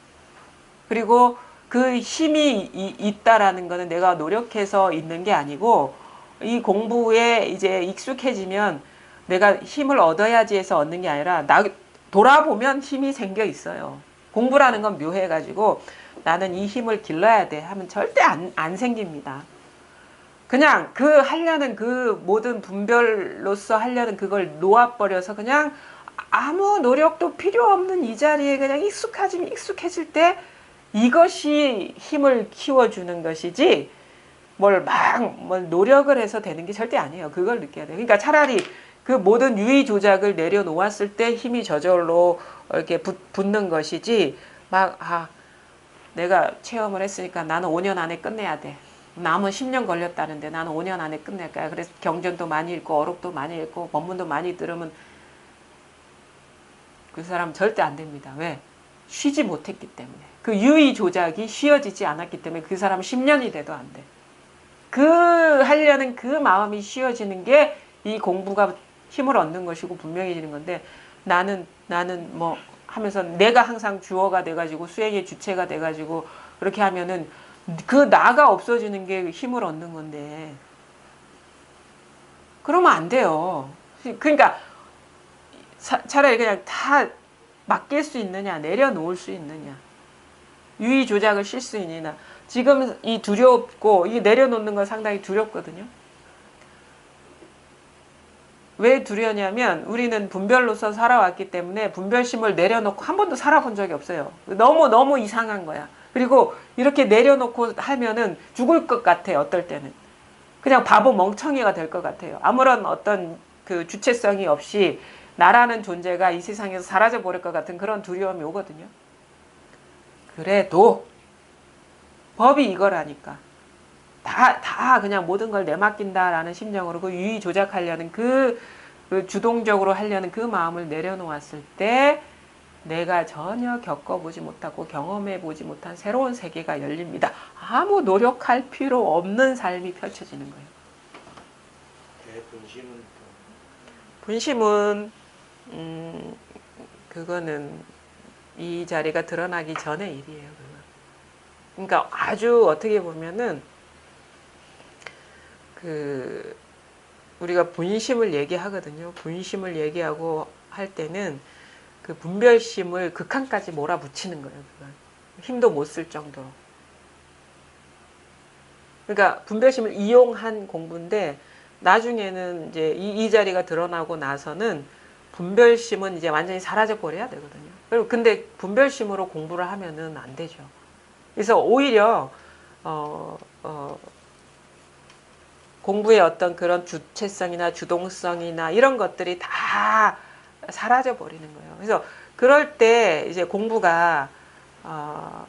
그리고 그 힘이 있다라는 거는 내가 노력해서 있는 게 아니고 이 공부에 이제 익숙해지면 내가 힘을 얻어야지 해서 얻는 게 아니라 돌아보면 힘이 생겨 있어요. 공부라는 건 묘해가지고 나는 이 힘을 길러야 돼 하면 절대 안 생깁니다. 그냥 하려는 모든 분별로서 하려는 그걸 놓아버려서 그냥 아무 노력도 필요 없는 이 자리에 그냥 익숙해질 때 이것이 힘을 키워주는 것이지 뭘 노력을 해서 되는 게 절대 아니에요. 그걸 느껴야 돼요. 그러니까 차라리 그 모든 유의 조작을 내려놓았을 때 힘이 저절로 이렇게 붙는 것이지 내가 체험을 했으니까 나는 5년 안에 끝내야 돼. 남은 10년 걸렸다는데 나는 5년 안에 끝낼 거야. 그래서 경전도 많이 읽고 어록도 많이 읽고 법문도 많이 들으면 그 사람 절대 안 됩니다. 왜? 쉬지 못했기 때문에. 그 유의 조작이 쉬어지지 않았기 때문에 그 사람은 10년이 돼도 안 돼. 하려는 그 마음이 쉬어지는 게 이 공부가 힘을 얻는 것이고 분명해지는 건데 나는 뭐 하면서 내가 항상 주어가 돼가지고 수행의 주체가 돼가지고 그렇게 하면은 나가 없어지는 게 힘을 얻는 건데 그러면 안 돼요. 그러니까 차라리 그냥 다 맡길 수 있느냐 내려놓을 수 있느냐 유의 조작을 쉴 수 있느냐 지금 이 두렵고 이 내려놓는 건 상당히 두렵거든요. 왜 두려냐면 우리는 분별로서 살아왔기 때문에 분별심을 내려놓고 한 번도 살아본 적이 없어요. 너무 이상한 거야. 그리고 이렇게 내려놓고 하면은 죽을 것 같아요. 어떨 때는. 그냥 바보 멍청이가 될 것 같아요. 아무런 어떤 주체성이 없이 나라는 존재가 이 세상에서 사라져 버릴 것 같은 그런 두려움이 오거든요. 그래도 법이 이거라니까. 다 그냥 모든 걸 내맡긴다라는 심정으로 그 유의 조작하려는 그 주동적으로 하려는 그 마음을 내려놓았을 때 내가 전혀 겪어보지 못하고 경험해보지 못한 새로운 세계가 열립니다. 아무 노력할 필요 없는 삶이 펼쳐지는 거예요. 분심은 그거는 이 자리가 드러나기 전의 일이에요. 그건. 그러니까 아주 어떻게 보면은 그 우리가 분심을 얘기하거든요. 분심을 얘기하고 할 때는 그 분별심을 극한까지 몰아붙이는 거예요. 그건. 힘도 못 쓸 정도로. 그러니까 분별심을 이용한 공부인데 나중에는 이제 이 자리가 드러나고 나서는 분별심은 이제 완전히 사라져 버려야 되거든요. 그리고 근데 분별심으로 공부를 하면은 안 되죠. 그래서 오히려 공부의 어떤 그런 주체성이나 주동성이나 이런 것들이 다 사라져 버리는 거예요. 그래서 그럴 때 이제 공부가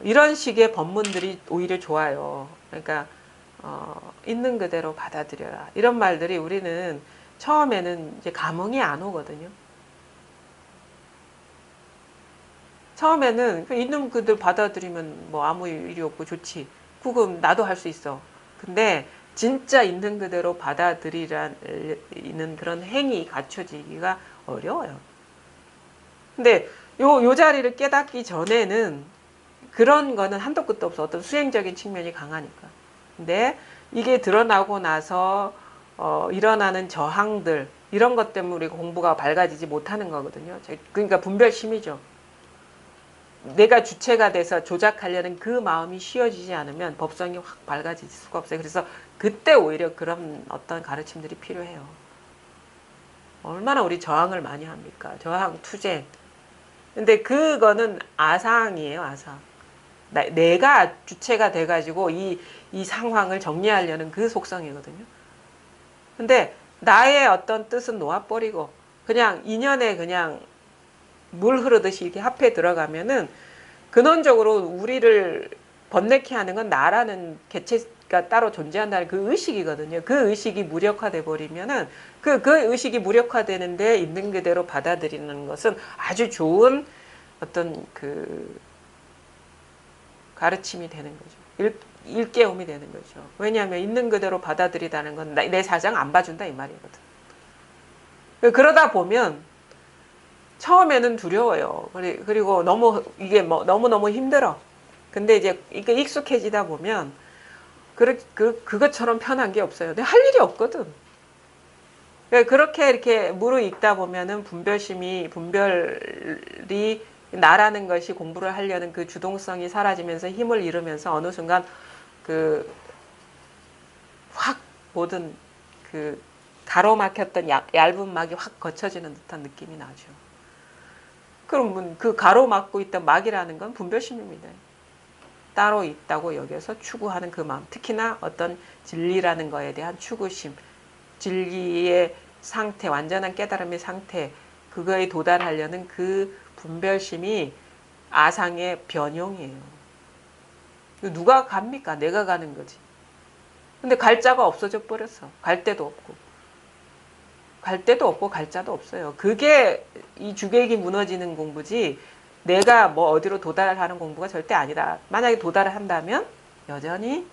이런 식의 법문들이 오히려 좋아요. 그러니까 있는 그대로 받아들여라. 이런 말들이 우리는 처음에는 이제 감흥이 안 오거든요. 처음에는 있는 그대로 받아들이면 뭐 아무 일이 없고 좋지. 그건 나도 할 수 있어. 근데 진짜 있는 그대로 받아들이라는 그런 행위 갖춰지기가 어려워요. 근데 요 자리를 깨닫기 전에는 그런 거는 한도 끝도 없어. 어떤 수행적인 측면이 강하니까. 근데 이게 드러나고 나서 일어나는 저항들 이런 것 때문에 우리 공부가 밝아지지 못하는 거거든요. 그러니까 분별심이죠. 내가 주체가 돼서 조작하려는 그 마음이 쉬어지지 않으면 법성이 확 밝아질 수가 없어요. 그래서 그때 오히려 그런 어떤 가르침들이 필요해요. 얼마나 우리 저항을 많이 합니까? 저항, 투쟁. 근데 그거는 아상이에요, 아상. 내가 주체가 돼가지고 이 상황을 정리하려는 그 속성이거든요. 근데 나의 어떤 뜻은 놓아버리고 그냥 인연에 그냥 물 흐르듯이 이렇게 합해 들어가면은 근원적으로 우리를 번뇌케 하는 건 나라는 개체가 따로 존재한다는 그 의식이거든요. 그 의식이 무력화돼 버리면은 그 의식이 무력화되는데 있는 그대로 받아들이는 것은 아주 좋은 어떤 그 가르침이 되는 거죠. 일깨움이 되는 거죠. 왜냐하면 있는 그대로 받아들이다는 건 내 사정 안 봐준다 이 말이거든. 그러다 보면 처음에는 두려워요. 그리고 너무 이게 뭐 너무너무 힘들어. 근데 이제 이게 익숙해지다 보면 그것처럼 편한 게 없어요. 근데 할 일이 없거든. 그렇게 이렇게 무르익다 보면은 분별이 나라는 것이 공부를 하려는 그 주동성이 사라지면서 힘을 잃으면서 어느 순간 그 확 모든 그 가로막혔던 얇은 막이 확 거쳐지는 듯한 느낌이 나죠. 그럼 그 가로막고 있던 막이라는 건 분별심입니다. 따로 있다고 여겨서 추구하는 그 마음, 특히나 어떤 진리라는 거에 대한 추구심, 진리의 상태, 완전한 깨달음의 상태, 그거에 도달하려는 그 분별심이 아상의 변용이에요. 누가 갑니까? 내가 가는 거지. 근데 갈자가 없어져 버렸어. 갈 데도 없고. 갈 데도 없고 갈 자도 없어요. 그게 이 주객이 무너지는 공부지 내가 뭐 어디로 도달하는 공부가 절대 아니다. 만약에 도달을 한다면 여전히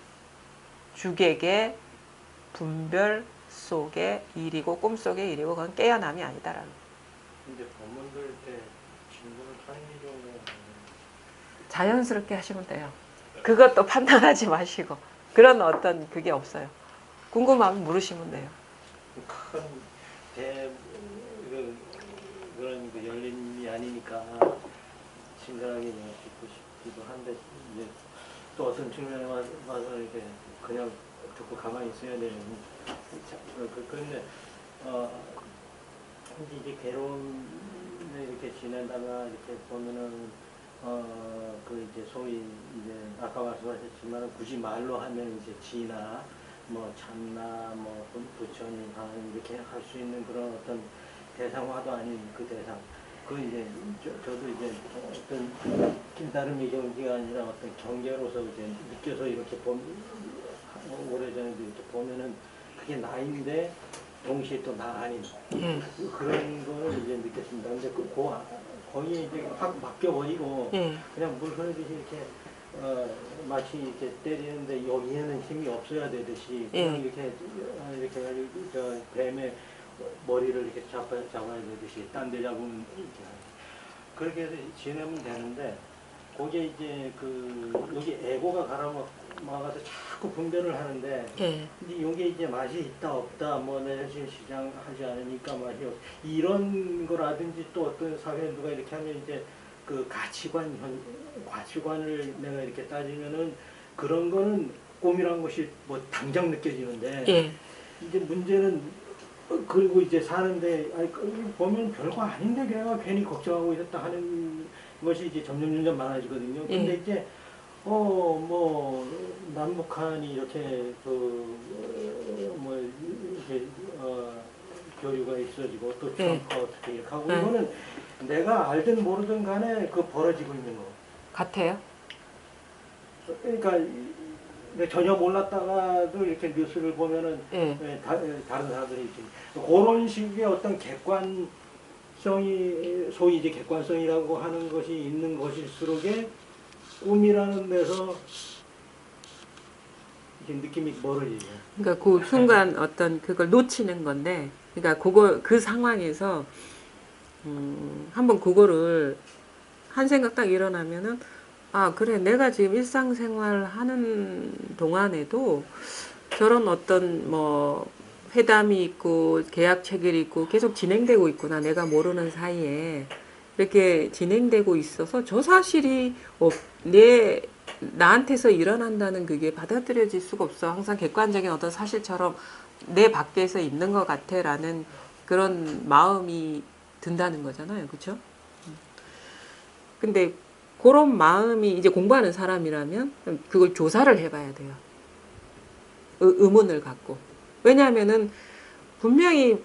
주객의 분별 속의 일이고 꿈속의 일이고 그건 깨어남이 아니다라는 거예요. 근데 법문 들을 때 진도를 하는 경우는 자연스럽게 하시면 돼요. 그것도 판단하지 마시고 그런 어떤 그게 없어요. 궁금하면 물으시면 돼요. 큰 그런 그 열림이 아니니까 친절하게 듣고 싶기도 한데 이제 또 어떤 측면에 와서 이렇게 그냥 듣고 가만히 있어야 되는 그런데 이제 괴로움을 이렇게 지낸다가 이렇게 보면은 그 이제 소위 이제 아까 말씀하셨지만 굳이 말로 하면 이제 지나 뭐 참나 뭐 부처님 하나님 이렇게 할 수 있는 그런 어떤 대상화도 아닌 그 대상 그 이제 저도 이제 어떤 길다름의 경지가 아니라 어떤 경계로서 이제 느껴서 이렇게 오래전에도 이렇게 보면은 그게 나인데 동시에 또 나 아닌 예. 그런 거를 이제 느꼈습니다. 근데 거의 이제 확 맡겨버리고 예. 그냥 물 흐르듯이 이렇게 마치 이렇게 때리는데 여기에는 힘이 없어야 되듯이 그냥 예. 이렇게 해가지고 저 뱀의 머리를 이렇게 잡아야 되듯이 딴 데 잡으면 이렇게 그렇게 해서 지내면 되는데 거기에 이제 여기 에고가 가라막아서 자꾸 분별을 하는데 예. 근데 이게 이제 맛이 있다 없다 뭐 내가 지금 시장하지 않으니까 맛이 없 이런 거라든지 또 어떤 사회에 누가 이렇게 하면 이제 그 가치관을 내가 이렇게 따지면은 그런 거는 꿈이란 것이 뭐 당장 느껴지는데 예. 이제 문제는 그리고 이제 사는데 보면 별거 아닌데 걔가 괜히 걱정하고 있었다 하는 것이 이제 점점 많아지거든요. 근데 예. 이제 뭐 남북한이 이렇게 뭐 이렇게 교류가 있어지고 또 트럼프가 어떻게 이렇게 하고 이거는 내가 알든 모르든 간에 그 벌어지고 있는 거 같아요. 그러니까 전혀 몰랐다가도 이렇게 뉴스를 보면은 예. 다른 사람들이 있지. 그런 식의 어떤 객관성이 소위 이제 객관성이라고 하는 것이 있는 것일수록에 꿈이라는 데서 이렇게 느낌이 멀어지죠. 그러니까 그 순간 어떤 그걸 놓치는 건데, 그러니까 그 상황에서 한번 그거를 한 생각 딱 일어나면은 아 그래 내가 지금 일상생활 하는 동안에도 저런 어떤 뭐 회담이 있고 계약 체결이 있고 계속 진행되고 있구나 내가 모르는 사이에 이렇게 진행되고 있어서 저 사실이 나한테서 일어난다는 그게 받아들여질 수가 없어. 항상 객관적인 어떤 사실처럼 내 밖에서 있는 것 같아라는 그런 마음이 든다는 거잖아요. 그렇죠? 근데 그런 마음이 이제 공부하는 사람이라면 그걸 조사를 해봐야 돼요. 의문을 갖고. 왜냐하면은 분명히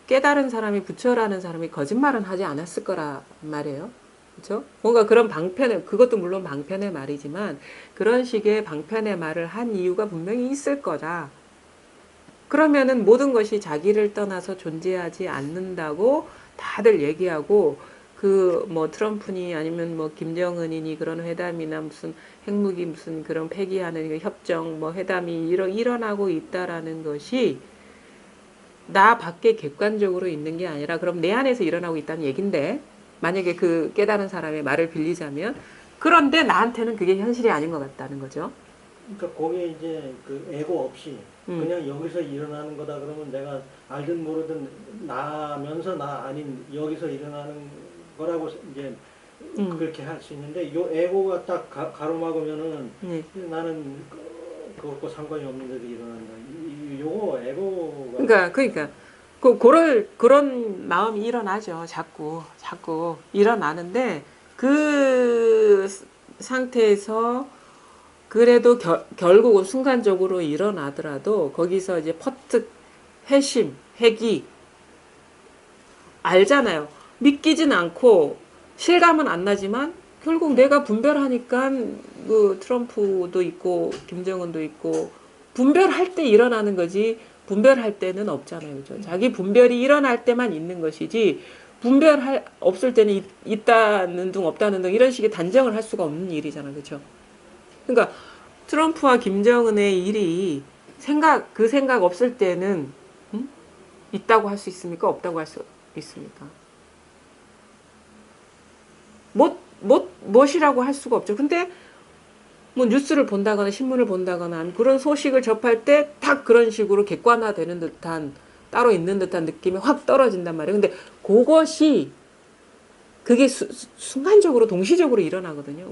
깨달은 사람이 부처라는 사람이 거짓말은 하지 않았을 거란 말이에요. 그렇죠? 뭔가 그런 방편의 그것도 물론 방편의 말이지만 그런 식의 방편의 말을 한 이유가 분명히 있을 거다. 그러면은 모든 것이 자기를 떠나서 존재하지 않는다고 다들 얘기하고 그 뭐 트럼프니 아니면 뭐 김정은이니 그런 회담이나 무슨 핵무기 무슨 그런 폐기하는 협정 뭐 회담이 일어나고 있다라는 것이 나 밖에 객관적으로 있는 게 아니라 그럼 내 안에서 일어나고 있다는 얘긴데 만약에 그 깨달은 사람의 말을 빌리자면 그런데 나한테는 그게 현실이 아닌 것 같다는 거죠. 그러니까 거기에 이제 그 에고 없이 그냥 여기서 일어나는 거다 그러면 내가 알든 모르든 나면서 나 아닌 여기서 일어나는 거라고 이제 그렇게 할 수 있는데 요 에고가 딱 가로막으면은 나는 그것과 상관이 없는 데도 일어난다. 요거 에고가 그러니까 그런 마음이 일어나죠. 자꾸 일어나는데 그 상태에서 그래도 결국은 순간적으로 일어나더라도 거기서 이제 퍼뜩 회심, 회기 알잖아요. 믿기진 않고 실감은 안 나지만 결국 내가 분별하니까 그 트럼프도 있고 김정은도 있고 분별할 때 일어나는 거지 분별할 때는 없잖아요. 그죠? 자기 분별이 일어날 때만 있는 것이지 없을 때는 있다는 둥 없다는 둥 이런 식의 단정을 할 수가 없는 일이잖아요. 그렇죠? 그러니까 트럼프와 김정은의 일이 그 생각 없을 때는 있다고 할 수 있습니까? 없다고 할 수 있습니까? 무엇이라고 할 수가 없죠. 근데 뭐 뉴스를 본다거나 신문을 본다거나 그런 소식을 접할 때 딱 그런 식으로 객관화되는 듯한 따로 있는 듯한 느낌이 확 떨어진단 말이에요. 근데 그게 순간적으로 동시적으로 일어나거든요.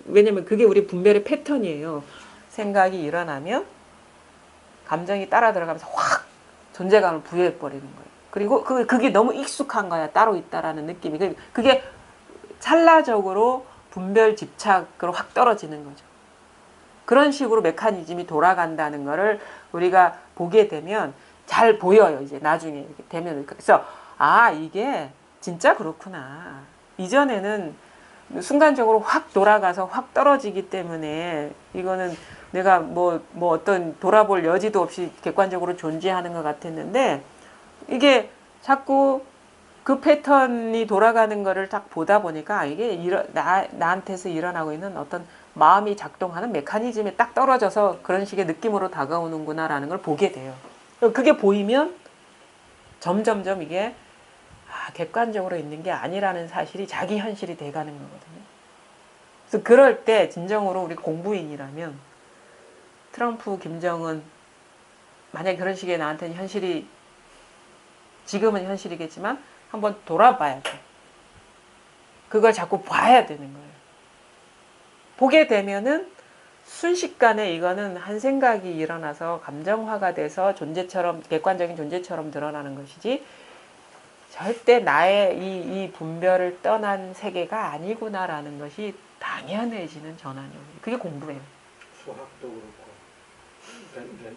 왜냐면 그게 우리 분별의 패턴이에요. 생각이 일어나면 감정이 따라 들어가면서 확 존재감을 부여해버리는 거예요. 그리고 그게 너무 익숙한 거야. 따로 있다라는 느낌이. 그게 찰나적으로 분별 집착으로 확 떨어지는 거죠. 그런 식으로 메커니즘이 돌아간다는 거를 우리가 보게 되면 잘 보여요. 이제 나중에 이렇게 되면. 그래서 이게 진짜 그렇구나. 이전에는 순간적으로 확 돌아가서 확 떨어지기 때문에 이거는 내가 뭐 어떤 돌아볼 여지도 없이 객관적으로 존재하는 것 같았는데 이게 자꾸 그 패턴이 돌아가는 거를 딱 보다 보니까 이게 나한테서 일어나고 있는 어떤 마음이 작동하는 메커니즘에 딱 떨어져서 그런 식의 느낌으로 다가오는구나라는 걸 보게 돼요. 그게 보이면 점점점 이게 객관적으로 있는 게 아니라는 사실이 자기 현실이 돼가는 거거든요. 그래서 그럴 때 진정으로 우리 공부인이라면 트럼프, 김정은 만약에 그런 식의 나한테는 현실이 지금은 현실이겠지만 한번 돌아봐야 돼. 그걸 자꾸 봐야 되는 거예요. 보게 되면은 순식간에 이거는 한 생각이 일어나서 감정화가 돼서 존재처럼 객관적인 존재처럼 드러나는 것이지 절대 나의 이 분별을 떠난 세계가 아니구나라는 것이 당연해지는 전환이에요. 그게 공부예요. 수학도 그렇고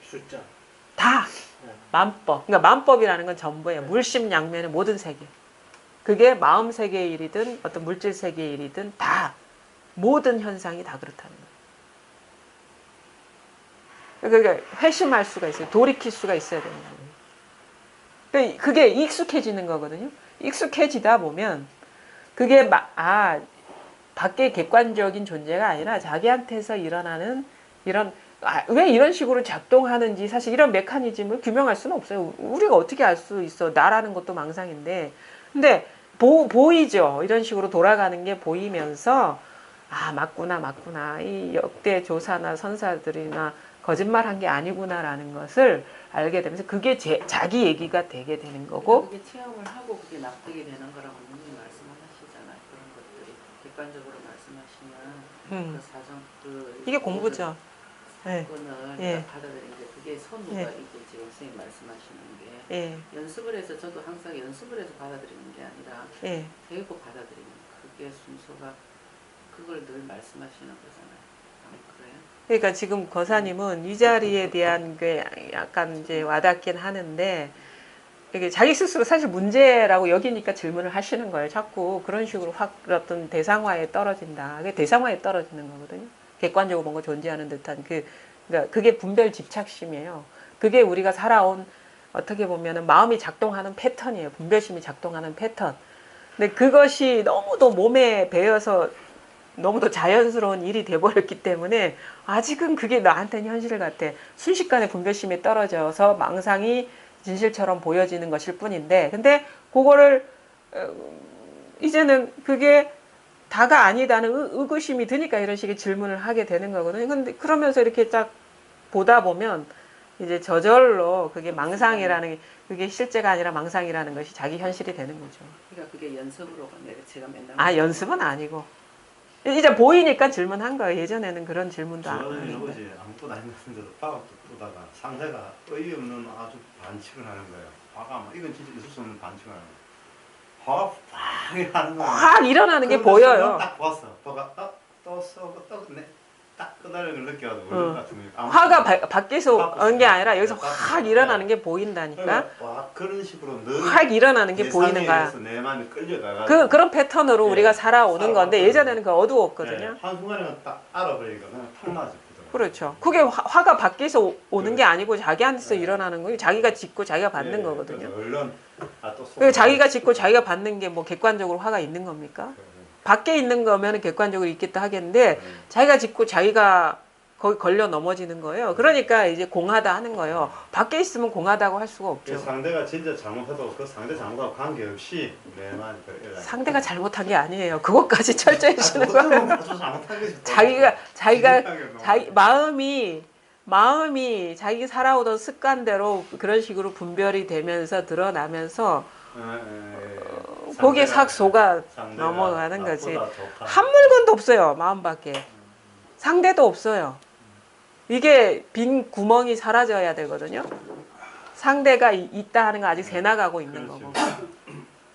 숫자 다 만법. 그러니까 만법이라는 건 전부예요. 물심양면의 모든 세계. 그게 마음 세계의 일이든 어떤 물질 세계의 일이든 다 모든 현상이 다 그렇다는 거예요. 그러니까 회심할 수가 있어요. 돌이킬 수가 있어야 되는 거예요. 그러니까 그게 익숙해지는 거거든요. 익숙해지다 보면 그게 밖에 객관적인 존재가 아니라 자기한테서 일어나는 이런 왜 이런 식으로 작동하는지 사실 이런 메커니즘을 규명할 수는 없어요. 우리가 어떻게 알 수 있어? 나라는 것도 망상인데. 근데 보이죠. 이런 식으로 돌아가는 게 보이면서 맞구나. 이 역대 조사나 선사들이나 거짓말한 게 아니구나라는 것을 알게 되면서 그게 자기 얘기가 되게 되는 거고. 그게 체험을 하고 그게 납득이 되는 거라고 누님 말씀하시잖아요. 그런 것들이 객관적으로 말씀하시면 그 사정 이게 공부죠. 사건을 예. 내가 받아들이는 게 그게 선우가 예. 이제 지금 선생님 말씀하시는 게 예. 연습을 해서 저도 항상 연습을 해서 받아들이는 게 아니라 예. 배우고 받아들이는 그게 순서가 그걸 늘 말씀하시는 거잖아요. 그래요? 그러니까 지금 거사님은 이 자리에 대한 게 약간 이제 와닿긴 하는데 이게 자기 스스로 사실 문제라고 여기니까 질문을 하시는 거예요. 자꾸 그런 식으로 확 어떤 대상화에 떨어진다. 그게 대상화에 떨어지는 거거든요. 객관적으로 뭔가 존재하는 듯한 그러니까 그게 분별 집착심이에요. 그게 우리가 살아온 어떻게 보면은 마음이 작동하는 패턴이에요. 분별심이 작동하는 패턴. 근데 그것이 너무도 몸에 배어서 너무도 자연스러운 일이 돼버렸기 때문에 아직은 그게 나한테는 현실 같아. 순식간에 분별심이 떨어져서 망상이 진실처럼 보여지는 것일 뿐인데 근데 그거를 이제는 그게 다가 아니다는 의구심이 드니까 이런 식의 질문을 하게 되는 거거든요. 근데 그러면서 이렇게 딱 보다 보면 이제 저절로 그게 망상이라는 게 그게 실제가 아니라 망상이라는 것이 자기 현실이 되는 거죠. 그러니까 그게 연습으로 내가 제가 맨날 연습은 아니고 이제 보이니까 질문한 거예요. 예전에는 그런 질문도 안 저는 했는데. 어제 아무것도 아니었는데도 화가 돋다가 상대가 어이없는 아주 반칙을 하는 거예요. 화가 막 이건 진짜 있을 수 없는 반칙을 하는 거예요. 화가 팍 일어나는 거예요. 확 일어나는 게 그런데 보여요. 순간 딱 봤어. 화가 딱 끝나는 걸 느껴가지고 얼른 같은 거예요. 화가 밖에서 오는 게 아니라 여기서 네, 확 일어나는 게 보인다니까. 그러니까 와, 그런 식으로 늘 확 일어나는 게 보이는 예상에 거야. 의해서 내 마음이 끌려가가지고 그런 패턴으로 예, 우리가 살아오는 건데 살아왔거든요. 예전에는 그 어두웠거든요. 예, 한순간에 딱 알아버리니까 그냥 탁 맞아. 그렇죠. 그게 화가 밖에서 오는 게 아니고 자기한테서 일어나는 거예요. 자기가 짓고 자기가 받는 예, 거거든요. 그래서 얼른 또 그러니까 자기가 짓고 자기가 받는 게 뭐 객관적으로 화가 있는 겁니까? 밖에 있는 거면 객관적으로 있겠다 하겠는데 자기가 짓고 자기가 거기 걸려 넘어지는 거예요. 그러니까 이제 공하다 하는 거예요. 밖에 있으면 공하다고 할 수가 없죠. 상대가 진짜 잘못해도 그 상대 잘못하고 관계없이 내 마음이 상대가 잘못한 게 아니에요. 그것까지 철저히 주는 거예요. 아주 잘못한 거지. 자기가 자기 마음이 자기 살아오던 습관대로 그런 식으로 분별이 되면서 드러나면서 거기에 싹 속아 넘어가는 거지. 한 물건도 없어요. 마음 밖에. 상대도 없어요. 이게 빈 구멍이 사라져야 되거든요. 상대가 있다 하는 건 아직 새 나가고 있는 그렇죠. 거고.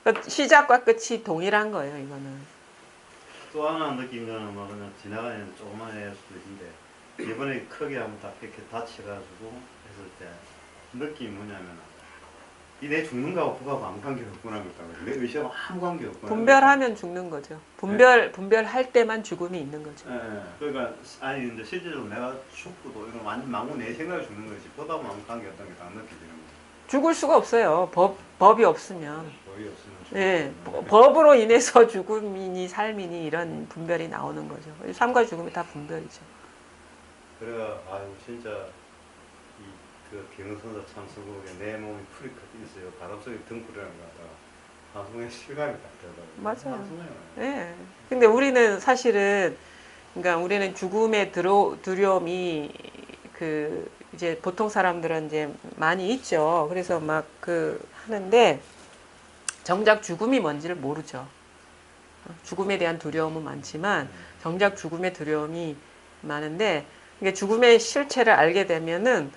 그러니까 시작과 끝이 동일한 거예요. 이거는. 또 하나 느낀 거는 뭐 그냥 지나가는 조그만 애일 수도 있는데 이번에 크게 한번 딱 이렇게 다쳐가지고 했을 때 느낌이 뭐냐면 이 내 죽는 거하고 그거하고 아무 관계 없구나 그랬다고. 내 의식하고 아무 관계 없구나. 분별하면 죽는 거죠. 분별할 때만 죽음이 있는 거죠. 예. 그러니까 아니 근데 실제로 내가 죽고도 이건 완전 망고 내 생각에 죽는 거지. 보다고 아무 관계 없다는 게 다 느껴지는 거지. 죽을 수가 없어요. 법이 없으면. 거의 없으면 죽는 예, 거지. 법으로 인해서 죽음이니 삶이니 이런 분별이 나오는 거죠. 삶과 죽음이 다 분별이죠. 그래가 아유 진짜 그 경선사 참석국에 내 몸이 풀이 있어요. 바람속에 등불이라는 거 같다가 방송에 실감이 딱 되더라고요. 맞아요. 방송에 예. 근데 우리는 사실은 그러니까 우리는 죽음의 두려움이 그 이제 보통 사람들은 이제 많이 있죠. 그래서 막 그 하는데 정작 죽음이 뭔지를 모르죠. 죽음에 대한 두려움은 많지만 정작 죽음의 두려움이 많은데 이게 죽음의 실체를 알게 되면은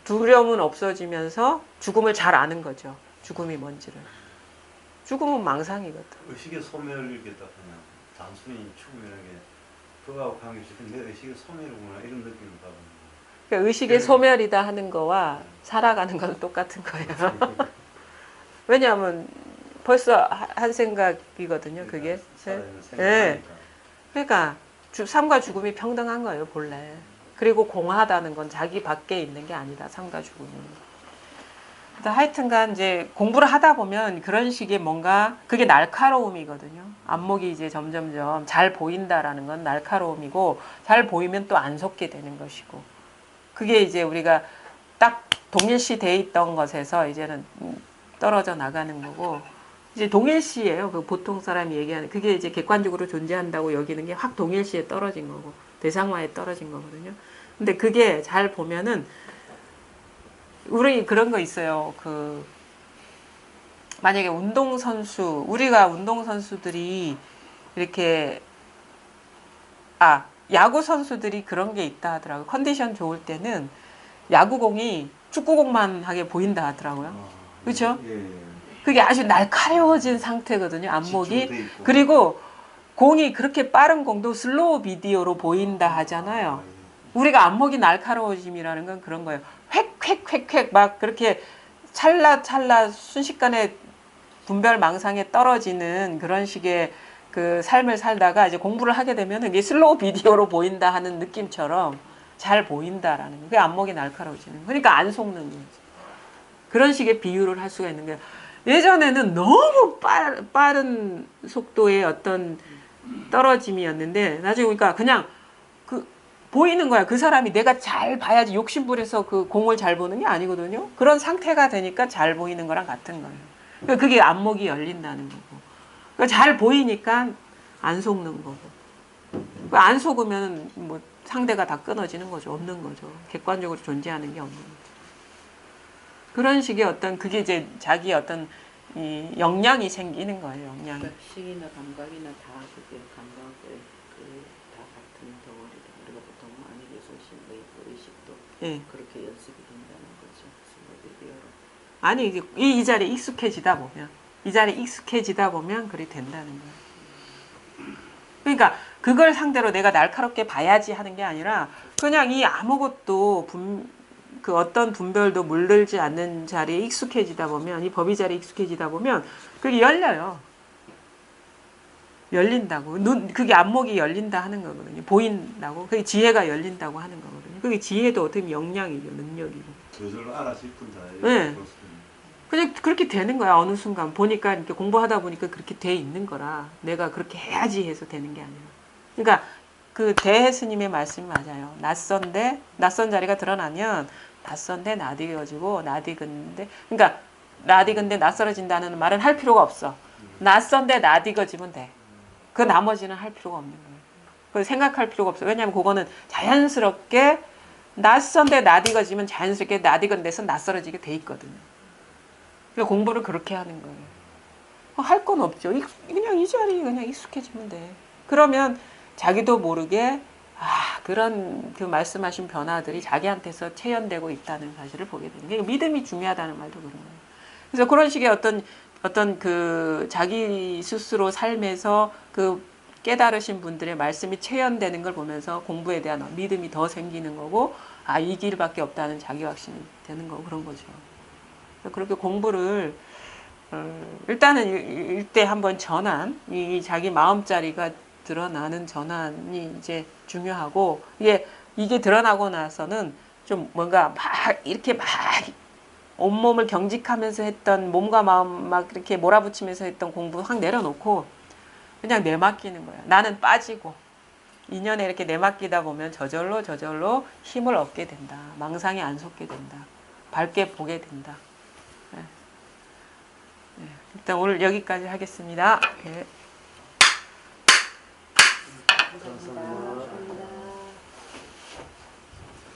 두려움은 없어지면서 죽음을 잘 아는 거죠. 죽음이 뭔지를. 죽음은 망상이거든. 의식의 소멸이겠다 그냥 단순히 죽음이라는 게 그거하고 관계없이 내 의식의 소멸이구나 이런 느낌을 받는 그러니까 의식의 소멸이다 하는 거와 살아가는 건 똑같은 거예요. 왜냐하면 벌써 한 생각이거든요. 그게. 네. 그러니까 삶과 죽음이 평등한 거예요. 본래. 그리고 공하다는 건 자기 밖에 있는 게 아니다. 삶과 죽음은. 하여튼간 이제 공부를 하다 보면 그런 식의 뭔가 그게 날카로움이거든요. 안목이 이제 점점점 잘 보인다라는 건 날카로움이고 잘 보이면 또 안 속게 되는 것이고 그게 이제 우리가 딱 동일시 돼 있던 것에서 이제는 떨어져 나가는 거고 이제 동일시예요. 그 보통 사람이 얘기하는 그게 이제 객관적으로 존재한다고 여기는 게 확 동일시에 떨어진 거고 대상화에 떨어진 거거든요. 근데 그게 잘 보면은 우리 그런 거 있어요. 그 만약에 운동선수 우리가 운동선수들이 이렇게 야구 선수들이 그런 게 있다 하더라고요. 컨디션 좋을 때는 야구공이 축구공만 하게 보인다 하더라고요. 그렇죠? 예. 그게 아주 날카로워진 상태거든요. 안목이. 그리고 공이 그렇게 빠른 공도 슬로우 비디오로 보인다 하잖아요. 우리가 안목이 날카로워짐이라는 건 그런 거예요. 획획획획 막 그렇게 찰나찰나 순식간에 분별 망상에 떨어지는 그런 식의 그 삶을 살다가 이제 공부를 하게 되면 이게 슬로우 비디오로 보인다 하는 느낌처럼 잘 보인다라는 거예요. 그게 안목이 날카로워지는 거예요. 그러니까 안 속는 거죠. 그런 식의 비유를 할 수가 있는 거예요. 예전에는 너무 빠른 속도의 어떤 떨어짐이었는데 나중에 보니까 그냥 그 보이는 거야. 그 사람이 내가 잘 봐야지 욕심부려서 그 공을 잘 보는 게 아니거든요. 그런 상태가 되니까 잘 보이는 거랑 같은 거예요. 그러니까 그게 안목이 열린다는 거고. 그러니까 잘 보이니까 안 속는 거고. 안 속으면 뭐 상대가 다 끊어지는 거죠. 없는 거죠. 객관적으로 존재하는 게 없는 거죠. 그런 식의 어떤 그게 이제 자기 어떤 이 역량이 생기는 거예요. 역량. 그러니까 시기나 감각이나 다 그게 감각에 다 같은 덩어리다. 우리가 보통 많이 계속 의식도 예. 그렇게 연습이 된다는 거죠. 스노비디오로. 아니 이 자리에 익숙해지다 보면 그리 된다는 거예요. 그러니까 그걸 상대로 내가 날카롭게 봐야지 하는 게 아니라 그냥 이 아무것도 그 어떤 분별도 물들지 않는 자리에 익숙해지다 보면 이 법의 자리에 익숙해지다 보면 그게 열려요. 열린다고. 그게 안목이 열린다 하는 거거든요. 보인다고. 그게 지혜가 열린다고 하는 거거든요. 그게 지혜도 어떻게 보면 역량이고 능력이고. 저절로 알아 싶은 자에 네. 그냥 그렇게 되는 거야. 어느 순간 보니까 이렇게 공부하다 보니까 그렇게 돼 있는 거라 내가 그렇게 해야지 해서 되는 게 아니라. 그러니까 그 대해 스님의 말씀이 맞아요. 낯선 자리가 드러나면 낯선데 나디겨지고 나디근데 그러니까 나디근데 낯설어진다는 말은 할 필요가 없어. 낯선데 나디겨지면 돼. 그 나머지는 할 필요가 없는 거예요. 그걸 생각할 필요가 없어. 왜냐하면 그거는 자연스럽게 낯선데 나디겨지면 자연스럽게 나디건 데서 낯설어지게 돼 있거든요. 그러니까 공부를 그렇게 하는 거예요. 할 건 없죠. 그냥 이 자리에 그냥 익숙해지면 돼. 그러면 자기도 모르게 그런 그 말씀하신 변화들이 자기한테서 체현되고 있다는 사실을 보게 되는 게 믿음이 중요하다는 말도 그런 거예요. 그래서 그런 식의 어떤 그 자기 스스로 삶에서 그 깨달으신 분들의 말씀이 체현되는 걸 보면서 공부에 대한 믿음이 더 생기는 거고 이 길밖에 없다는 자기 확신이 되는 거고 그런 거죠. 그렇게 공부를 일단은 일대 한번 전환, 이 자기 마음자리가 드러나는 전환이 이제 중요하고 이게 드러나고 나서는 좀 뭔가 막 이렇게 막 온몸을 경직하면서 했던 몸과 마음 막 이렇게 몰아붙이면서 했던 공부 확 내려놓고 그냥 내맡기는 거야. 나는 빠지고 인연에 이렇게 내맡기다 보면 저절로 힘을 얻게 된다. 망상에 안 속게 된다. 밝게 보게 된다. 네. 네. 일단 오늘 여기까지 하겠습니다. 네. 감사합니다.